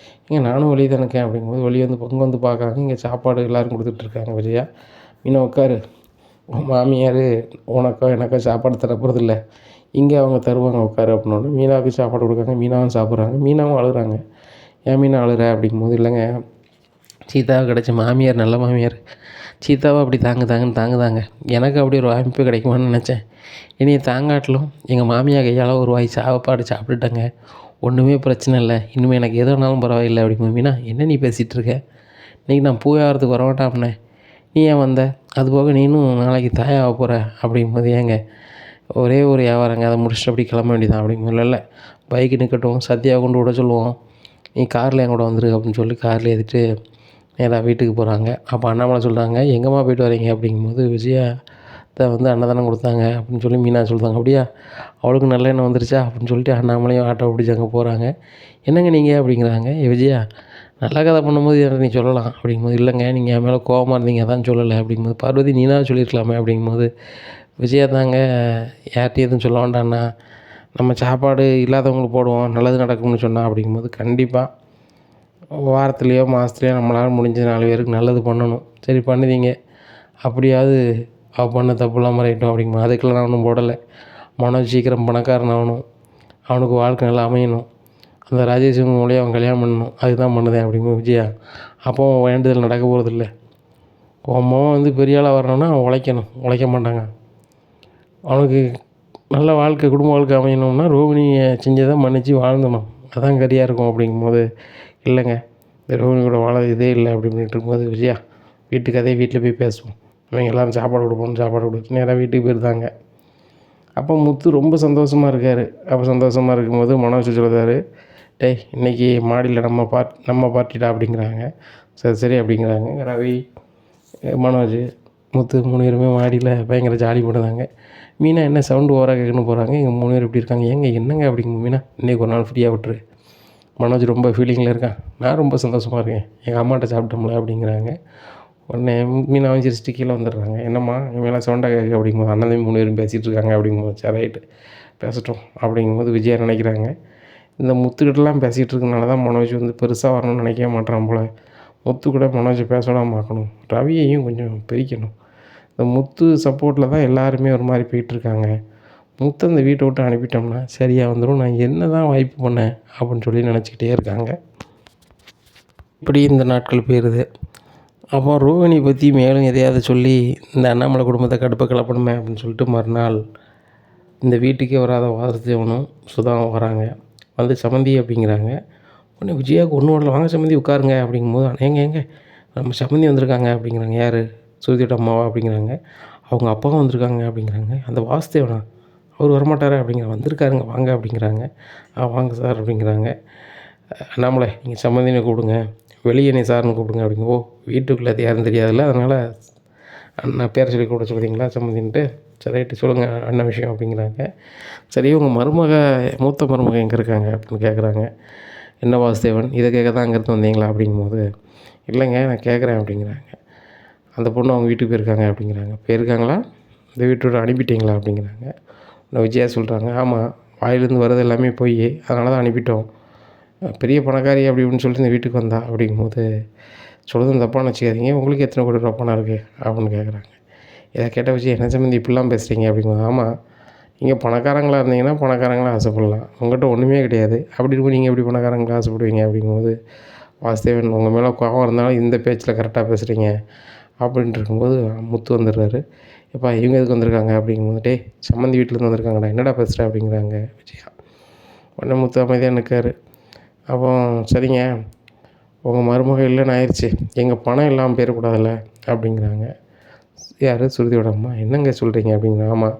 ஏங்க நானும் வெளியே தான் இருக்கேன் அப்படிங்கும்போது, வெளியே வந்து பொங்க வந்து பார்க்குறாங்க. இங்கே சாப்பாடு எல்லோரும் கொடுத்துட்ருக்காங்க. விஜயா, மீனா உட்காரு, உன் மாமியார் உனக்கோ எனக்கோ சாப்பாடு தரப்போகிறதில்ல, இங்கே அவங்க தருவாங்க உட்காரு அப்படின்னோடனே மீனாவுக்கு சாப்பாடு கொடுக்காங்க. மீனாவும் சாப்பிட்றாங்க. மீனாவும் அழுகிறாங்க. ஏன் மீனா அழுகிற அப்படிங்கும்போது, இல்லைங்க சீதாவுக்கு கிடச்ச மாமியார் நல்ல மாமியார், சீதாவை அப்படி தாங்குதாங்கன்னு தாங்குதாங்க, எனக்கு அப்படி ஒரு வாய்ப்பு கிடைக்குமான்னு நினச்சேன், இனி தாங்காட்டிலும் எங்கள் மாமியார் கையால் ஒரு வாய் சாப்பாடு சாப்பிட்டுட்டேங்க, ஒன்றுமே பிரச்சனை இல்லை, இனிமேல் எனக்கு எது வேணாலும் பரவாயில்லை அப்படிங்கும்போது, மீனா என்ன நீ பேசிகிட்டு இருக்க, இன்றைக்கி நான் பூயாகிறதுக்கு வர வேண்டாம்னே, நீ ஏன் வந்த, அதுபோக நீனும் நாளைக்கு தாயாக போகிற அப்படிங்கும்போது, ஏங்க ஒரே ஒரு வியாபாரங்க, அதை முடிச்சுட்டு அப்படி கிளம்ப வேண்டியதான் அப்படிங்கும்போது, இல்லை பைக்கு நிற்கட்டும், சத்யாவை கொண்டு விட சொல்லுவோம், நீ காரில் என் கூட வந்துரு அப்படின்னு சொல்லி காரில் ஏற்றிட்டு நேராக வீட்டுக்கு போகிறாங்க. அப்போ அண்ணாமலை சொல்கிறாங்க, எங்கேம்மா போயிட்டு வரீங்க அப்படிங்கும்போது, விஜயா வந்து அன்னதானம் கொடுத்தாங்க அப்படின்னு சொல்லி மீனா சொல்கிறாங்க. அப்படியா, அவளுக்கு நல்ல எண்ணம் வந்துருச்சா அப்படின்னு சொல்லிட்டு அண்ணாமலையும் ஆட்டோ பிடிச்சி அங்கே போகிறாங்க. என்னங்க நீங்கள் அப்படிங்கிறாங்க. விஜயா, நல்ல கதை பண்ணும்போது நீ சொல்லலாம் அப்படிங்கும்போது, இல்லைங்க நீங்கள் என் மேலே கோபமாக இருந்தீங்க அதான் சொல்லலை அப்படிங்கும்போது, பார்வதி நீனா சொல்லியிருக்கலாமே அப்படிங்கும்போது, விஜயா தாங்க யார்கிட்டையும் எதுவும் சொல்ல வேண்டாண்ணா, நம்ம சாப்பாடு இல்லாதவங்களுக்கு போடுவோம், நல்லது நடக்கும்னு சொன்னால் அப்படிங்கும்போது, கண்டிப்பாக வாரத்துலேயோ மாதத்துலையோ நம்மளால் முடிஞ்ச 4 பேருக்கு நல்லது பண்ணணும், சரி பண்ணுதீங்க, அப்படியாவது அவள் பண்ண தப்புலாம் மறையட்டும் அப்படிங்கும்போது, அதுக்கெல்லாம் நான் ஒன்றும் போடலை, மனோஜ் சீக்கிரம் பணக்காரன் ஆகணும், அவனுக்கு வாழ்க்கை நல்லா அமையணும், அந்த ராஜேஷ் மூலியம் அவன் கல்யாணம் பண்ணணும், அதுதான் பண்ணுதேன் அப்படிங்கும்போது, விஜயா அப்போ வேண்டுதல் நடக்க போகிறதில்ல, உன் மகன் வந்து பெரிய ஆளாக வரணும்னா அவன் உழைக்கணும், உழைக்க மாட்டாங்க, அவனுக்கு நல்ல வாழ்க்கை குடும்ப வாழ்க்கை அமையணும்னா ரோகிணியை செஞ்சதை மன்னித்து வாழ்ந்தணும், அதான் கரியாக இருக்கும் அப்படிங்கும்போது, இல்லைங்க இந்த ரோகிணியோட வாழ இதே இல்லை அப்படின்ட்டு இருக்கும்போது, விஜயா வீட்டுக்கு அதே வீட்டில் போய் பேசுவோம், இவங்க எல்லோரும் சாப்பாடு கொடுப்போம், சாப்பாடு கொடுத்து நேராக வீட்டுக்கு போயிருந்தாங்க. அப்போ முத்து ரொம்ப சந்தோஷமாக இருக்கார். அப்போ சந்தோஷமாக இருக்கும்போது மனோஜ் சொல்கிறாரு, டேய் இன்றைக்கி மாடியில் நம்ம பார்ட்டிடா அப்படிங்கிறாங்க. சரி சரி அப்படிங்கிறாங்க. ரவி, மனோஜ், முத்து 3 பேருமே மாடியில் பயங்கர ஜாலி பண்ணுறாங்க. மீனா என்ன சவுண்டு ஓவராக கேட்கணும்னு போகிறாங்க. எங்கள் 3 பேர் இப்படி இருக்காங்க. ஏங்க என்னங்க அப்படிங்க மீனா, இன்றைக்கி ஒரு நாள் ஃப்ரீயாக விட்டுரு, மனோஜ் ரொம்ப ஃபீலிங்கில் இருக்கான், நான் ரொம்ப சந்தோஷமாக இருக்கேன், எங்கள் அம்மாட்ட சாப்பிட்டோம்ல அப்படிங்கிறாங்க. உடனே மீனாவும் சிரிச்சிட்டு கீழே வந்துடுறாங்க. என்னம்மா இவங்கெல்லாம் சவுண்டாக கேட்க அப்படிங்கும்போது, அண்ணன் தம்பி 3 பேரும் பேசிகிட்டு இருக்காங்க அப்படிங்கும்போது, சரி ரைட்டு பேசட்டும் அப்படிங்கும்போது விஜயா நினைக்கிறாங்க, இந்த முத்துக்கிட்டலாம் பேசிகிட்டு இருக்கனால தான் மனோஜ் வந்து பெருசாக வரணும்னு நினைக்கவே மாட்டான் போல், முத்து கூட மனோஜை பேச விடாமல் ஆக்கணும், ரவியையும் கொஞ்சம் பிரிக்கணும், இந்த முத்து சப்போர்ட்டில் தான் எல்லாருமே ஒரு மாதிரி போயிட்டுருக்காங்க, முத்து அந்த வீட்டை விட்டு அனுப்பிட்டோம்னா சரியாக வந்துடும், நான் என்ன தான் வாய்ப்பு பண்ணேன் அப்படின்னு சொல்லி நினச்சிக்கிட்டே இருக்காங்க. இப்படி இந்த நாட்கள் போயிடுது. அப்போ ரோகிணி பற்றி மேலும் எதையாவது சொல்லி இந்த அண்ணாமலை குடும்பத்தை கடுப்பை கிளப்பணுமே அப்படின்னு சொல்லிட்டு மறுநாள் இந்த வீட்டுக்கே வராத வாசுதேவனும் சுதாவும் வராங்க. வந்து சம்மந்தி அப்படிங்கிறாங்க. உடனே விஜயாவுக்கு ஒன்றும் வரல, வாங்க சம்மந்தி உட்காருங்க அப்படிங்கும்போது, ஏங்க நம்ம சம்மந்தி வந்திருக்காங்க அப்படிங்கிறாங்க. யார், சுருதியோட அம்மாவா அப்படிங்கிறாங்க. அவங்க அப்பாவும் வந்திருக்காங்க அப்படிங்கிறாங்க. அந்த வாசுதேவனா, அவர் வரமாட்டாரா அப்படிங்கிறாங்க. வந்திருக்காருங்க வாங்க அப்படிங்கிறாங்க. வாங்க சார் அப்படிங்கிறாங்க. அண்ணாமலை நீங்கள் சம்மந்தினை கூப்பிடுங்க, வெளியே நீ சார்னு கூப்பிடுங்க அப்படிங்க. ஓ வீட்டுக்குள்ளே அது யாரும் தெரியாதுல்ல, அதனால் அண்ணா பேரை சொல்லி கூட சொல்கிறீங்களா சம்மந்தின்ட்டு, சரி ரைட்டு சொல்லுங்கள் அண்ணன் விஷயம் அப்படிங்கிறாங்க. சரி உங்கள் மருமக, மூத்த மருமக எங்கே இருக்காங்க அப்படின்னு கேட்குறாங்க. என்ன வாசுதேவன், இதை கேட்க தான் அங்கேருந்து வந்தீங்களா அப்படிங்கும்போது, இல்லைங்க நான் கேட்குறேன் அப்படிங்கிறாங்க. அந்த பொண்ணு அவங்க வீட்டுக்கு போயிருக்காங்க அப்படிங்கிறாங்க. போயிருக்காங்களா, இந்த வீட்டோட அனுப்பிட்டீங்களா அப்படிங்கிறாங்க. விஜயா சொல்கிறாங்க, ஆமாம் வாயிலேருந்து வர்றது எல்லாமே போய், அதனால தான் அனுப்பிட்டோம், பெரிய பணக்காரி அப்படி இப்படின்னு சொல்லிட்டு இந்த வீட்டுக்கு வந்தா அப்படிங்கும்போது, சொல்கிறதும் தப்பாக நினச்சிக்காதீங்க, உங்களுக்கு எத்தனை கோடி ரூபா பணம் இருக்குது அப்படின்னு கேட்குறாங்க. இதை கேட்ட வச்சு என்ன சம்மந்தி இப்படிலாம் பேசுகிறீங்க அப்படிங்கும்போது, ஆமாம் நீங்கள் பணக்காரங்களாக இருந்தீங்கன்னா பணக்காரங்களாக ஆசைப்படலாம், உங்கள்கிட்ட ஒன்றுமே கிடையாது, அப்படி இருக்கும் நீங்கள் எப்படி பணக்காரங்களாக ஆசைப்படுவீங்க அப்படிங்கும்போது, வாசுதேவன் உங்கள் மேலே கோபம் இருந்தாலும் இந்த பேச்சில் கரெக்டாக பேசுகிறீங்க அப்படின்ட்டு இருக்கும்போது முத்து வந்துடுறாரு. எப்பா இவங்க எதுக்கு வந்திருக்காங்க அப்படிங்கும்போது, டேய் சம்மந்தி வீட்டிலேருந்து வந்திருக்காங்கடா, என்னடா பேசுகிற அப்படிங்கிறாங்க விஜயா. உடனே முத்து அமைதியாக நிற்காரு. அப்போ சரிங்க, உங்கள் மருமக இல்லைன்னு ஆயிடுச்சு, எங்கள் பணம் இல்லாமல் போயிடக்கூடாதுல்ல அப்படிங்கிறாங்க. யார்? சுருதியோட அம்மா. என்னங்க சொல்கிறீங்க அப்படிங்கிறாங்க. ஆமாம்,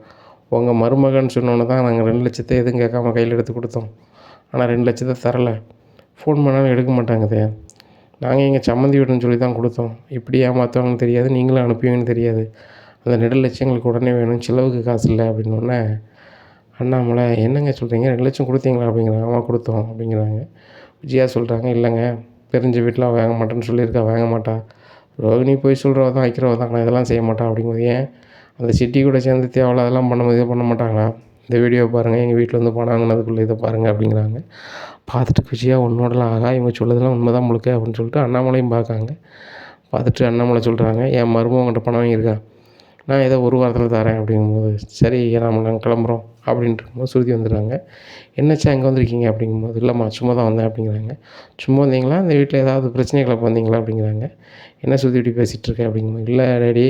உங்கள் மருமகன்னு சொன்னோன்னே தான் நாங்கள் 2,00,000 எதுவும் கேட்காம கையில் எடுத்து கொடுத்தோம். ஆனால் 2,00,000 தரலை. ஃபோன் பண்ணாலும் எடுக்க மாட்டாங்குதே. நாங்கள் எங்கள் சம்மந்தி வீடுன்னு சொல்லி தான் கொடுத்தோம். இப்படி ஏமாற்றுவாங்கன்னு தெரியாது, நீங்களும் அனுப்புவீங்கன்னு தெரியாது. அந்த 2,00,000 எங்களுக்கு உடனே வேணும், செலவுக்கு காசு இல்லை அப்படின்னோடனே அண்ணாமலை, என்னங்க சொல்கிறீங்க, 2,00,000 கொடுத்தீங்களா அப்படிங்கிறாங்க. ஆமாம் கொடுத்தோம் அப்படிங்கிறாங்க. விஜயா சொல்கிறாங்க, இல்லைங்க தெரிஞ்ச வீட்டில் வாங்க மாட்டேன்னு சொல்லியிருக்கா, வாங்க மாட்டா. ரோகிணி போய் சொல்கிறவ தான் வைக்கிறவ தான், நான் இதெல்லாம் செய்ய மாட்டான் அப்படிங்கும்போது, ஏன் அந்த சிட்டி கூட சேர்ந்து தேவையில்ல அதெல்லாம் இதை பண்ண மாட்டாங்களா? இந்த வீடியோ பாருங்கள், எங்கள் வீட்டில் வந்து பணம் வாங்கினதுக்குள்ளே இதை பாருங்கள் அப்படிங்கிறாங்க. பார்த்துட்டு விஜயா உன்னோடலாம் ஆகா, இவங்க சொல்லதெல்லாம் உண்மை தான் முழுக்க அப்படின்னு சொல்லிட்டு அண்ணாமலையும் பார்க்காங்க. பார்த்துட்டு அண்ணாமலை சொல்கிறாங்க, என் மருமகன்கிட்ட பணம் வாங்கியிருக்கா, நான் ஏதோ ஒரு வாரத்தில் தரேன் அப்படிங்கும்போது, சரி நாங்கள் கிளம்புறோம் அப்படின்ட்டு இருக்கும்போது சுருதி வந்துடுறாங்க. என்னச்சா எங்கே வந்திருக்கீங்க அப்படிங்கும்போது, இல்லைம்மா சும்மா தான் வந்தேன் அப்படிங்கிறாங்க. சும்மா வந்தீங்களா, இந்த வீட்டில் ஏதாவது பிரச்சனைகளை வந்தீங்களா அப்படிங்கிறாங்க. என்ன சுருதி இப்படி பேசிகிட்டு இருக்கேன் அப்படிங்கும்போது, இல்லை டேடி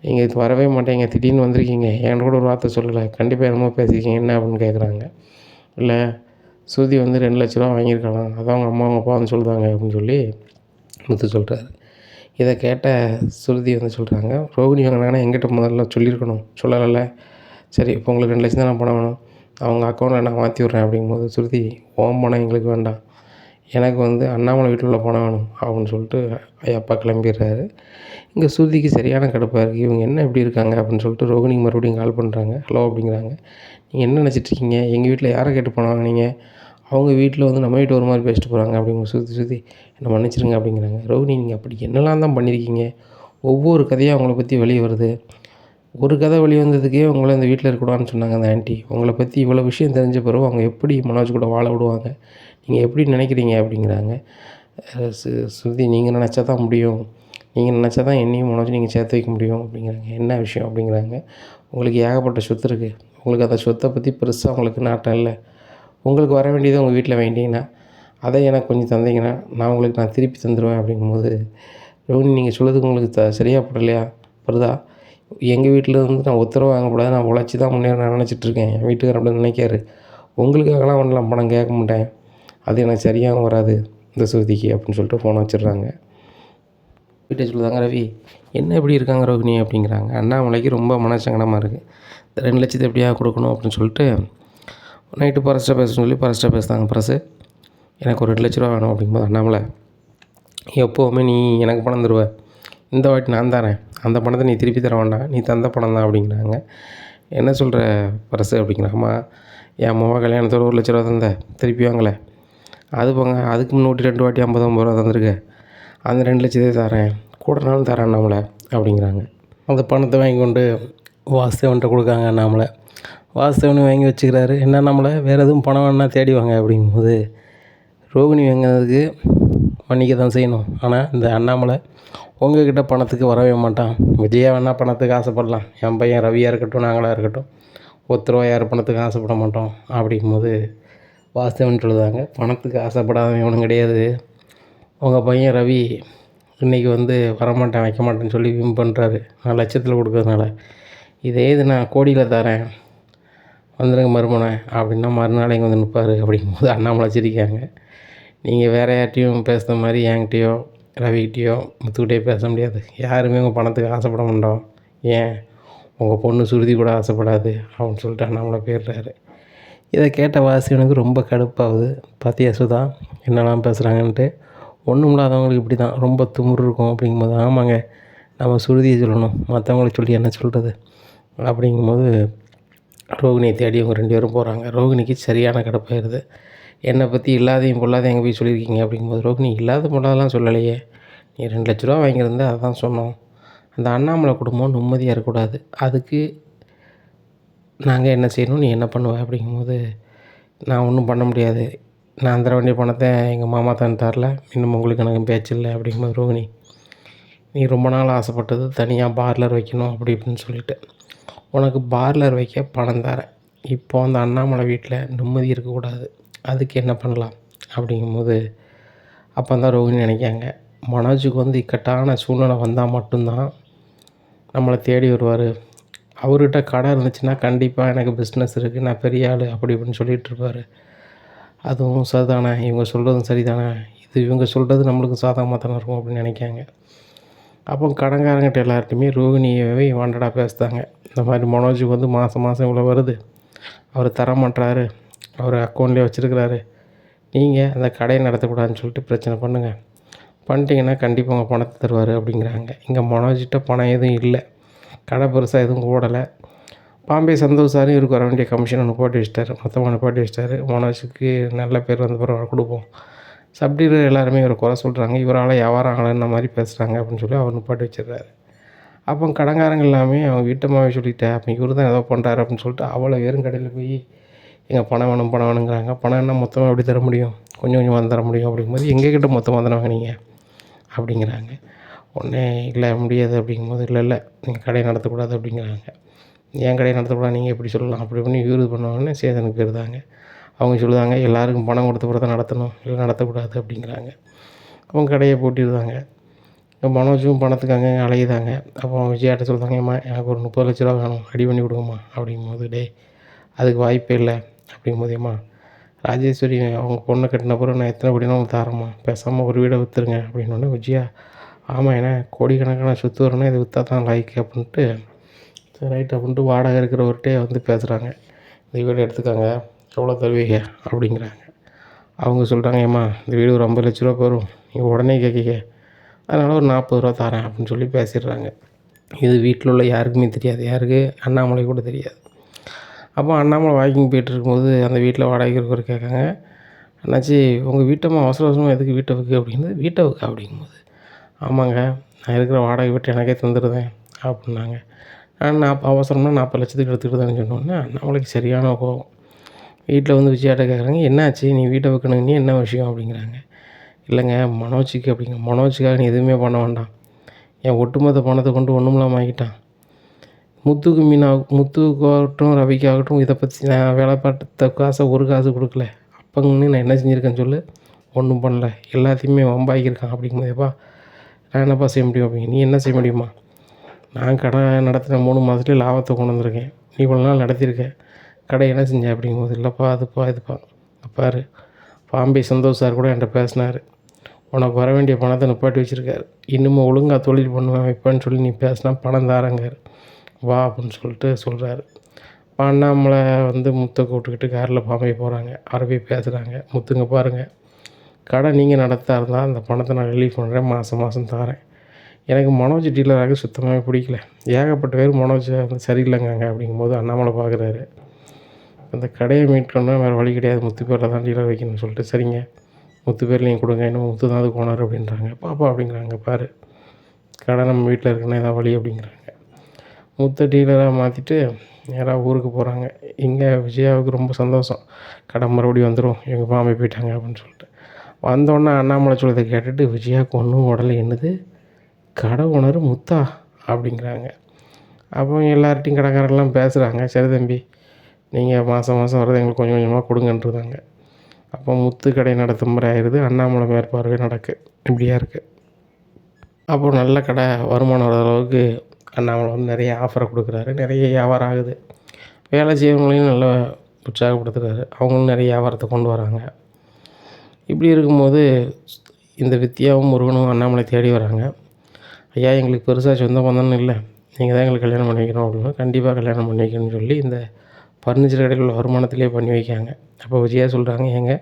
நீங்கள் இது வரவே மாட்டேங்க, திடீர்னு வந்திருக்கீங்க, என்கிட்ட கூட ஒரு வார்த்தை சொல்லலை, கண்டிப்பாக என்னமோ பேசியிருக்கீங்க என்ன அப்படின்னு கேட்குறாங்க. இல்லை சுருதி வந்து 2,00,000 வாங்கியிருக்கலாம், அதான் அவங்க அம்மா அவங்க அப்பா வந்து சொல்லுதாங்க அப்படின்னு சொல்லி முத்து சொல்கிறாரு. இதை கேட்ட சுருதி வந்து சொல்கிறாங்க, ரோகிணி வாங்கினாங்கன்னா எங்கிட்ட முதல்ல சொல்லியிருக்கணும், சொல்லலைல்ல. சரி இப்போ உங்களுக்கு 2,00,000 தான் பணம் வேணும், அவங்க அக்கௌண்ட்டில் நான் மாற்றி விட்றேன் அப்படிங்கும்போது, சுருதி உன் பணம் எங்களுக்கு வேண்டாம், எனக்கு வந்து அண்ணாமலை வீட்டில் உள்ள பணம் வேணும் அப்படின்னு சொல்லிட்டு அப்பா கிளம்பிடுறாரு. இங்கே சுருதிக்கு சரியான கடுப்பாக இருக்குது, இவங்க என்ன இப்படி இருக்காங்க அப்படின்னு சொல்லிட்டு ரோகிணிக்கு மறுபடியும் கால் பண்ணுறாங்க. ஹலோ அப்படிங்கிறாங்க. நீங்கள் என்ன நினச்சிட்ருக்கீங்க, எங்கள் வீட்டில் யாரை கேட்டு போனாங்க நீங்கள், அவங்க வீட்டில் வந்து நம்ம வீட்டு ஒரு மாதிரி பேசிட்டு போகிறாங்க அப்படிங்கிற சுற்றி என்னை மன்னிச்சிருங்க அப்படிங்கிறாங்க. ரோகிணி நீங்கள் அப்படி என்னெல்லாம் தான் பண்ணியிருக்கீங்க, ஒவ்வொரு கதையாக அவங்கள பற்றி வெளியே வருது, ஒரு கதை வெளியே வந்ததுக்கே உங்களை இந்த வீட்டில் இருக்கக்கூடாதுன்னு சொன்னாங்க அந்த ஆண்டி, உங்களை பற்றி இவ்வளோ விஷயம் தெரிஞ்ச பிறகு அவங்க எப்படி மனோஜ் கூட வாழ விடுவாங்க, நீங்கள் எப்படி நினைக்கிறீங்க அப்படிங்கிறாங்க. சுருதி நீங்கள் நினச்சா தான் முடியும், நீங்கள் நினச்சா தான் என்னையும் மனோஜ் நீங்கள் சேர்த்து வைக்க முடியும் அப்படிங்கிறாங்க. என்ன விஷயம் அப்படிங்கிறாங்க. உங்களுக்கு ஏகப்பட்ட சொத்து இருக்குது, உங்களுக்கு அந்த சொத்தை பற்றி பெருசாக உங்களுக்கு நாட்டம் இல்லை, உங்களுக்கு வர வேண்டியதை உங்கள் வீட்டில் வேண்டிங்கன்னா அதை எனக்கு கொஞ்சம் தந்தீங்கன்னா நான் திருப்பி தந்துடுவேன் அப்படிங்கும்போது, ரோகிணி நீங்கள் சொல்லுறதுக்கு உங்களுக்கு சரியாக படலையா படுதா, எங்கள் வீட்டில் வந்து நான் உத்தரவு வாங்கக்கூடாது, நான் உழைச்சி தான் முன்னேற நான் நினச்சிட்ருக்கேன், என் வீட்டுக்காரர் அப்படின்னு நினைக்காரு, உங்களுக்காகலாம் ஒன்றும் பணம் கேட்க மாட்டேன், அது எனக்கு சரியாக வராது இந்த சுருதிக்கு அப்படின்னு சொல்லிட்டு ஃபோனை வச்சிடுறாங்க. வீட்டை சொல்லுதாங்க, ரவி என்ன எப்படி இருக்காங்க ரோகிணி அப்படிங்கிறாங்க. அண்ணாமலைக்கு ரொம்ப மனசங்கடமாக இருக்குது, இந்த 2,00,000 எப்படியா கொடுக்கணும் அப்படின்னு சொல்லிட்டு நைட்டு பரஸ்ட்டாக பேசணும்னு சொல்லி பரஸ்ட்டாக பேசுகிறாங்க. பரசு எனக்கு ஒரு 2,00,000 வேணும் அப்படிங்கும்போது, அண்ணாமலை எப்போவுமே நீ எனக்கு பணம் தருவ, இந்த வாட்டி நான் தரேன், அந்த பணத்தை நீ திருப்பி தர வேண்டாம், நீ தந்த பணம் தான் அப்படிங்கிறாங்க. என்ன சொல்கிற பரசு அப்படிங்கிறாம்மா, என் அம்மாவா கல்யாணத்தோடு 1,00,000 தந்த திருப்பி வாங்கலை, அது போங்க அதுக்கு முன்னாடி 2 வாட்டி 50-50 ரூபா தந்துருக்கு, அந்த 2,00,000 தரேன், கூடனாலும் தரேன் அண்ணாமலை அப்படிங்கிறாங்க. அந்த பணத்தை வாங்கி கொண்டு வாசுதேவன்கிட்ட கொடுக்காங்க. அண்ணாமலை வாசுதேவனை வாங்கி வச்சுக்கிறாரு. என்ன அண்ணாமலை வேறு எதுவும் பணம் வேணுன்னா தேடி வாங்க அப்படிங்கும்போது, ரோகிணி வாங்கினதுக்கு மன்னிக்க தான் செய்யணும், ஆனால் இந்த அண்ணாமலை உங்கள்கிட்ட பணத்துக்கு வரவே மாட்டான், விஜயா வேணால் பணத்துக்கு ஆசைப்படலாம், என் பையன் ரவியாக இருக்கட்டும் நாங்களாக இருக்கட்டும் ஒருத்தரவா யார் பணத்துக்கு ஆசைப்பட மாட்டோம் அப்படிங்கும்போது, வாசுதேவன் சொல்லுதாங்க, பணத்துக்கு ஆசைப்படாதவன் ஒன்றும் கிடையாது, உங்கள் பையன் ரவி இன்றைக்கி வந்து வரமாட்டேன் வைக்க மாட்டேன்னு சொல்லி விம் பண்ணுறாரு, நான் லட்சத்தில் கொடுக்கறதுனால, இதே இது நான் கோடியில் தரேன் வந்துடுங்க மறுமனை அப்படின்னா மறுநாள் இங்கே வந்து நிற்பார் அப்படிங்கும்போது அண்ணாமலை சிரிக்காங்க. நீங்கள் வேறு யார்கிட்டையும் பேசுகிற மாதிரி என்கிட்டையோ ரவிக்கிட்டேயோ முத்துக்கிட்டேயோ பேச முடியாது, யாருமே உங்கள் பணத்துக்கு ஆசைப்பட மாட்டோம், ஏன் உங்கள் பொண்ணு சுருதி கூட ஆசைப்படாது அப்படின்னு சொல்லிட்டு அண்ணாமலை போயிடுறாரு. இதை கேட்ட வாசிவனுக்கு ரொம்ப கடுப்பாகுது. பார்த்தியா சுதா என்னெல்லாம் பேசுகிறாங்கன்ட்டு, ஒன்றும் இல்லாதவங்களுக்கு இப்படி தான் ரொம்ப துமுறு இருக்கும் அப்படிங்கும்போது, ஆமாங்க நம்ம சுருதியை சொல்லணும், மற்றவங்களுக்கு சொல்லி என்ன சொல்கிறது அப்படிங்கும்போது ரோகிணியை தேடி அவங்க 2 பேரும் போகிறாங்க. ரோகிணிக்கு சரியான கடுப்பாயிருது, என்னை பற்றி இல்லாதையும் பொல்லாதையும் எங்கே போய் சொல்லியிருக்கீங்க அப்படிங்கும்போது, ரோகிணி இல்லாத பொல்லாதெல்லாம் சொல்லலையே, நீ 2,00,000 வாங்கியிருந்த அதான் சொன்னோம், அந்த அண்ணாமலை குடும்பம் நிம்மதியாக இருக்கக்கூடாது, அதுக்கு நாங்கள் என்ன செய்யணும், நீ என்ன பண்ணுவ அப்படிங்கும்போது, நான் ஒன்றும் பண்ண முடியாது, நான் தர வேண்டிய பணத்தை எங்கள் மாமா தான் தரல, இன்னும் உங்களுக்கு எனக்கு பேச்சு இல்லை அப்படிங்கும்போது, ரோகிணி நீ ரொம்ப நாள் ஆசைப்பட்டது தனியாக பார்லர் வைக்கணும் அப்படி இப்படின்னு சொல்லிட்டு, உனக்கு பார்லர் வைக்க பணம் தரேன், இப்போ அந்த அண்ணாமலை வீட்டில் நிம்மதி இருக்கக்கூடாது, அதுக்கு என்ன பண்ணலாம் அப்படிங்கும்போது, அப்போ தான் ரோகிணி நினைக்காங்க, மனோஜுக்கு வந்து இக்கட்டான சூழ்நிலை வந்தால் மட்டும்தான் நம்மளை தேடி வருவார், அவர்கிட்ட கடை இருந்துச்சுன்னா கண்டிப்பாக எனக்கு பிஸ்னஸ் இருக்குது, நான் பெரிய ஆள் அப்படி இப்படின்னு சொல்லிகிட்ருப்பார். அதுவும் சரிதானே, இவங்க சொல்கிறதும் சரிதானே, இது இவங்க சொல்கிறது நம்மளுக்கு சாதகமாக தானே இருக்கும் அப்படின்னு நினைக்காங்க. அப்போ கடன்காரங்கிட்ட எல்லார்ட்டையுமே ரோகிணியவே வாண்டடா பேசுதாங்க. இந்த மாதிரி மனோஜுக்கு வந்து மாதம் மாதம் இவ்வளோ வருது, அவர் தர மாட்டுறாரு, அவர் அக்கௌண்ட்லேயே வச்சுருக்கிறாரு, நீங்கள் அந்த கடையை நடத்தக்கூடாதுன்னு சொல்லிட்டு பிரச்சனை பண்ணுங்கள், பண்ணிட்டீங்கன்னா கண்டிப்பாக உங்கள் பணத்தை தருவார் அப்படிங்கிறாங்க. இங்கே மனோஜ்கிட்ட பணம் எதுவும் இல்லை, கடை பெருசாக எதுவும் ஓடலை. பாம்பே சந்தோஷ் சாரும் இவருக்கு வர வேண்டிய கமிஷன் ஒன்று போட்டு வச்சிட்டாரு, மொத்தமாக போட்டு வச்சிட்டாரு. மனோஜுக்கு நல்ல பேர் வந்த பிறகு கொடுப்போம். சப்டீலர் எல்லாருமே இவரை குறை சொல்கிறாங்க, இவரால் வியாபாரம் ஆகலைன்ன மாதிரி பேசுகிறாங்க அப்படின்னு சொல்லி அவர் நிப்பாட்டி வச்சிடுறாரு. அப்போ கடன்காரங்க எல்லாமே அவங்க வீட்டம்மாவே சொல்லிட்டேன், அப்போ இவர் தான் ஏதோ பண்ணுறாரு அப்படின்னு சொல்லிட்டு அவ்வளோ வெறும் கடையில் போய் எங்கள் பணம் வேணும் பணம் வேணுங்கிறாங்க. பணம் என்ன மொத்தமாக எப்படி தர முடியும், கொஞ்சம் கொஞ்சமாக தர முடியும் அப்படிங்கும்போது எங்ககிட்ட மொத்தமாக தானே வாங்கினீங்க அப்படிங்கிறாங்க. உடனே இல்லை முடியாது அப்படிங்கும்போது இல்லை நீங்கள் கடையை நடத்தக்கூடாது அப்படிங்கிறாங்க. என் கடையை நடத்தக்கூடாது நீங்கள் எப்படி சொல்லலாம் அப்படி பண்ணி இவர் பண்ணுவாங்கன்னு சேதனுக்கு பேர் தாங்க. அவங்க சொல்லுவாங்க எல்லாருக்கும் பணம் கொடுத்த பிறகு தான் நடத்தணும், இல்லை நடத்தக்கூடாது அப்படிங்கிறாங்க. அவங்க கடையை பூட்டிடுவாங்க. மனோஜும் பணத்துக்கு அங்கே அலையுதாங்க. அப்போ விஜயாட்ட சொல்கிறாங்க, ஏம்மா எனக்கு ஒரு 30 லட்ச ரூபா வேணும், ரெடி பண்ணி கொடுங்கம்மா அப்படிங்கும்போது, டே அதுக்கு வாய்ப்பே இல்லை அப்படிங்கும்போது, ஏம்மா ராஜேஸ்வரி அவங்க பொண்ணை கட்டின பிறகு நான் எத்தனை கோடினா உங்களுக்கு தரேம்மா, பேசாமல் ஒரு வீடை விற்றுருங்க அப்படின்னோடனே விஜயா, ஆமாம் ஏன்னா கோடிக்கணக்கான சொத்து வரணும், இதை விற்றா தான் லாய்க்கு அப்படின்ட்டு சரி ரைட் அப்படின்ட்டு வாடகை இருக்கிறவர்கிட்டே வந்து பேசுகிறாங்க. இந்த வீடு எடுத்துக்காங்க, எவ்வளோ தருவீங்க அப்படிங்கிறாங்க. அவங்க சொல்கிறாங்க, ஏம்மா இந்த வீடு ஒரு 50 லட்ச ரூபா வரும், நீங்கள் உடனே கேட்க, அதனால் ஒரு 40 ரூபா தரேன் அப்படின்னு சொல்லி பேசிடுறாங்க. இது வீட்டில் உள்ள யாருக்குமே தெரியாது, யாருக்கு அண்ணாமலை கூட தெரியாது. அப்போ அண்ணாமலை வாக்கிங் போய்ட்டு இருக்கும்போது அந்த வீட்டில் வாடகைக்கு இருக்கிறவர் கேட்காங்க, அண்ணாச்சி உங்கள் வீட்டம்மா அவசர அவசரமாக எதுக்கு வீட்டை விற்கு அப்படிங்கிறது, வீட்டை விற்க அப்படிங்கும்போது, ஆமாங்க நான் இருக்கிற வாடகை வீட்டை எனக்கே தந்துடுதேன் அப்படின்னாங்க. நான் அவசரம்னா 40 லட்சத்துக்கு எடுத்துக்கிட்டுதான்னு சொன்னோன்னே அண்ணாமலைக்கு சரியான கோவம். வீட்டில் வந்து விஜயாட்ட கேட்குறாங்க, என்னாச்சு நீ வீட்டை விற்கணும், நீ என்ன விஷயம் அப்படிங்கிறாங்க. இல்லைங்க மனோஜுக்கு அப்படிங்க, மனோஜுக்காக நீ எதுவுமே பண்ண வேண்டாம், என் ஒட்டுமொத்த பணத்தை கொண்டு ஒன்றும் இல்லாமல் ஆகிட்டான். முத்துக்கு முத்துக்காகட்டும் ரவிக்காகட்டும் இதை பற்றி நான் வேலை பார்த்த காசை ஒரு காசு கொடுக்கல, அப்பங்கன்னு நான் என்ன செஞ்சுருக்கேன்னு சொல்லு, ஒன்றும் பண்ணல, எல்லாத்தையுமே வம்பாக்கியிருக்கான் அப்படிங்கும்போதேப்பா நான் என்னப்பா செய்ய முடியும் அப்படிங்க. நீ என்ன செய்ய முடியுமா, நான் கடை நடத்தின 3 மாதத்துலேயே லாபத்தை கொண்டு வந்திருக்கேன், நீ இவ்வளோ நாள் நடத்தியிருக்க, கடை என்ன செஞ்ச அப்படிங்கும்போது, இல்லைப்பா அதுப்பா இதுப்பா பாரு பாம்பே சந்தோஷ் சார் கூட என்கிட்ட பேசினார், உனக்கு வர வேண்டிய பணத்தை நிப்பாட்டி வச்சுருக்காரு, இன்னும் ஒழுங்காக தொழில் பண்ணுவேன் வைப்பேன்னு சொல்லி நீ பேசினா பணம் தாரங்கார் வா அப்படின்னு சொல்லிட்டு சொல்கிறாரு. அண்ணாமலை வந்து முத்தை கூப்பிட்டுக்கிட்டு காரில் பாம்பே போகிறாங்க. அவரை போய் பேசுகிறாங்க, முத்துங்க பாருங்கள் கடை நீங்கள் நடத்தா இருந்தால் அந்த பணத்தை நான் ரிலீஃப் பண்ணுறேன், மாதம் மாதம் தரேன், எனக்கு மனோஜ் டீலராக சுத்தமாகவே பிடிக்கல, ஏகப்பட்ட பேர் மனோஜ் வந்து சரியில்லைங்காங்க அப்படிங்கும்போது அண்ணாமலை பார்க்குறாரு, அந்த கடையை மீட்கணும்னா வேறு வழி கிடையாது, முத்து பேரில் தான் டீலர் வைக்கணும்னு சொல்லிட்டு, சரிங்க முத்து பேரில் நீங்கள் கொடுங்க, இன்னும் முத்து தான் அதுக்கு ஓனர் அப்படின்றாங்க. பாப்பா அப்படிங்கிறாங்க, பாரு கடை நம்ம வீட்டில் இருக்குன்னா ஏதாவது வழி அப்படிங்கிறாங்க. முத்தை டீலராக மாற்றிட்டு நேராக ஊருக்கு போகிறாங்க. இங்கே விஜயாவுக்கு ரொம்ப சந்தோஷம், கடை மறுபடியும் வந்துடும், இவங்க பாம்பே போயிட்டாங்க அப்படின்னு சொல்லிட்டு. வந்தோடனே அண்ணாமலை சொல்றதை கேட்டுட்டு விஜயாவுக்கு ஒன்றும் உடலை, என்னது கடை ஓனர் முத்தா அப்படிங்கிறாங்க. அப்போ எல்லார்ட்டையும் கடைக்காரெல்லாம் பேசுகிறாங்க, சரி தம்பி நீங்கள் மாதம் மாதம் வரது எங்களுக்கு கொஞ்சம் கொஞ்சமாக கொடுங்கன்றதாங்க. அப்போ முத்து கடை நடத்தும் முறை ஆயிடுது, அண்ணாமலை மேற்பார்வை நடக்கு, இப்படியா இருக்குது. அப்போது நல்ல கடை வருமானம் வர அளவுக்கு அண்ணாமலை வந்து நிறைய ஆஃபரை கொடுக்குறாரு, நிறைய வியாபாரம் ஆகுது, வேலை செய்கிறவங்களையும் நல்லா உற்சாகப்படுத்துகிறாரு, அவங்களும் நிறைய வியாபாரத்தை கொண்டு வராங்க. இப்படி இருக்கும்போது இந்த வித்யாவும் முருகனும் அண்ணாமலை தேடி வராங்க. ஐயா எங்களுக்கு பெருசாக சொந்த பந்தம்னு இல்லை, நீங்கள் தான் எங்களுக்கு கல்யாணம் பண்ணி வைக்கணும் அப்படின்னா, கண்டிப்பாக கல்யாணம் பண்ணி வைக்கணும்னு சொல்லி இந்த ஃபர்னிச்சர் கடையில் உள்ள வருமானத்திலே பண்ணி வைக்காங்க. அப்போ விஜயா சொல்கிறாங்க, ஏங்க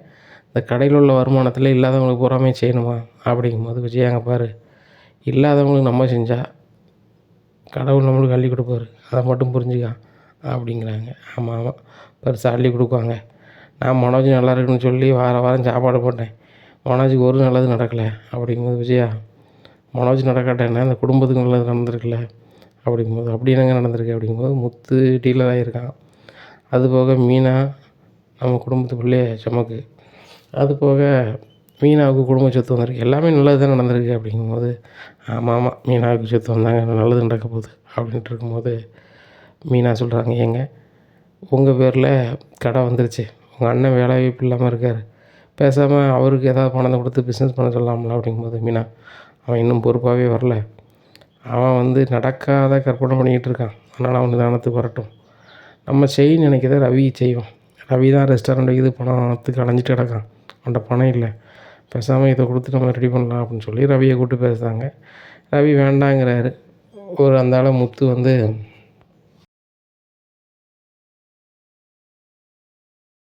இந்த கடையில் உள்ள வருமானத்தில் இல்லாதவங்களுக்கு பூராமே செய்யணுமா அப்படிங்கும்போது, விஜயாங்க பாரு இல்லாதவங்களுக்கு நம்ம செஞ்சால் கடவுள் நம்மளுக்கு அள்ளி கொடுப்பாரு, அதை மட்டும் புரிஞ்சுக்கான் அப்படிங்கிறாங்க. ஆமாம் பெருசாக அள்ளி கொடுப்பாங்க, நான் மனோஜ் நல்லா இருக்குன்னு சொல்லி வாரம் சாப்பாடு போட்டேன், மனோஜுக்கு ஒரு நல்லது நடக்கலை அப்படிங்கும்போது, விஜயா மனோஜ் நடக்காட்டேன்னா இந்த குடும்பத்துக்கு நல்லது நடந்திருக்குல்ல அப்படிங்கும்போது, அப்படி என்னங்க நடந்திருக்கு அப்படிங்கும்போது, முத்து டீலர் ஆகியிருக்கான், அதுபோக மீனா நம்ம குடும்பத்துக்குள்ளே சமக்கு, அதுபோக மீனாவுக்கு குடும்ப சொத்து வந்திருக்கு, எல்லாமே நல்லது தான் நடந்திருக்கு அப்படிங்கும்போது, ஆமாம் மீனாவுக்கு சொத்து வந்தாங்க, நல்லது நடக்க போகுது அப்படின்ட்டு இருக்கும்போது, மீனா சொல்கிறாங்க, ஏங்க உங்கள் பேரில் கடை வந்துருச்சு, உங்கள் அண்ணன் வேலை வாய்ப்பு இல்லாமல் இருக்கார், பேசாமல் அவருக்கு ஏதாவது பணத்தை கொடுத்து பிஸ்னஸ் பண்ண சொல்லலாம்ல அப்படிங்கும்போது, மீனா அவன் இன்னும் பொறுப்பாகவே வரல, அவன் வந்து நடக்காத கற்பனை பண்ணிக்கிட்டு இருக்கான், அதனால் அவன் நிதானத்துக்கு வரட்டும். நம்ம செய்யணும்னு நினைக்கிறத ரவி செய்வோம். ரவி தான் ரெஸ்டாரண்ட் வைக்கிது, பணத்துக்கு அலைஞ்சிட்டு கிடக்கான், அவன்கிட்ட பணம் இல்லை, பேசாமல் இதை கொடுத்து நம்ம ரெடி பண்ணலாம் அப்படின்னு சொல்லி ரவியை கூப்பிட்டு பேசுகிறாங்க. ரவி வேண்டாங்கிறாரு. ஒரு அந்த ஆள் முத்து வந்து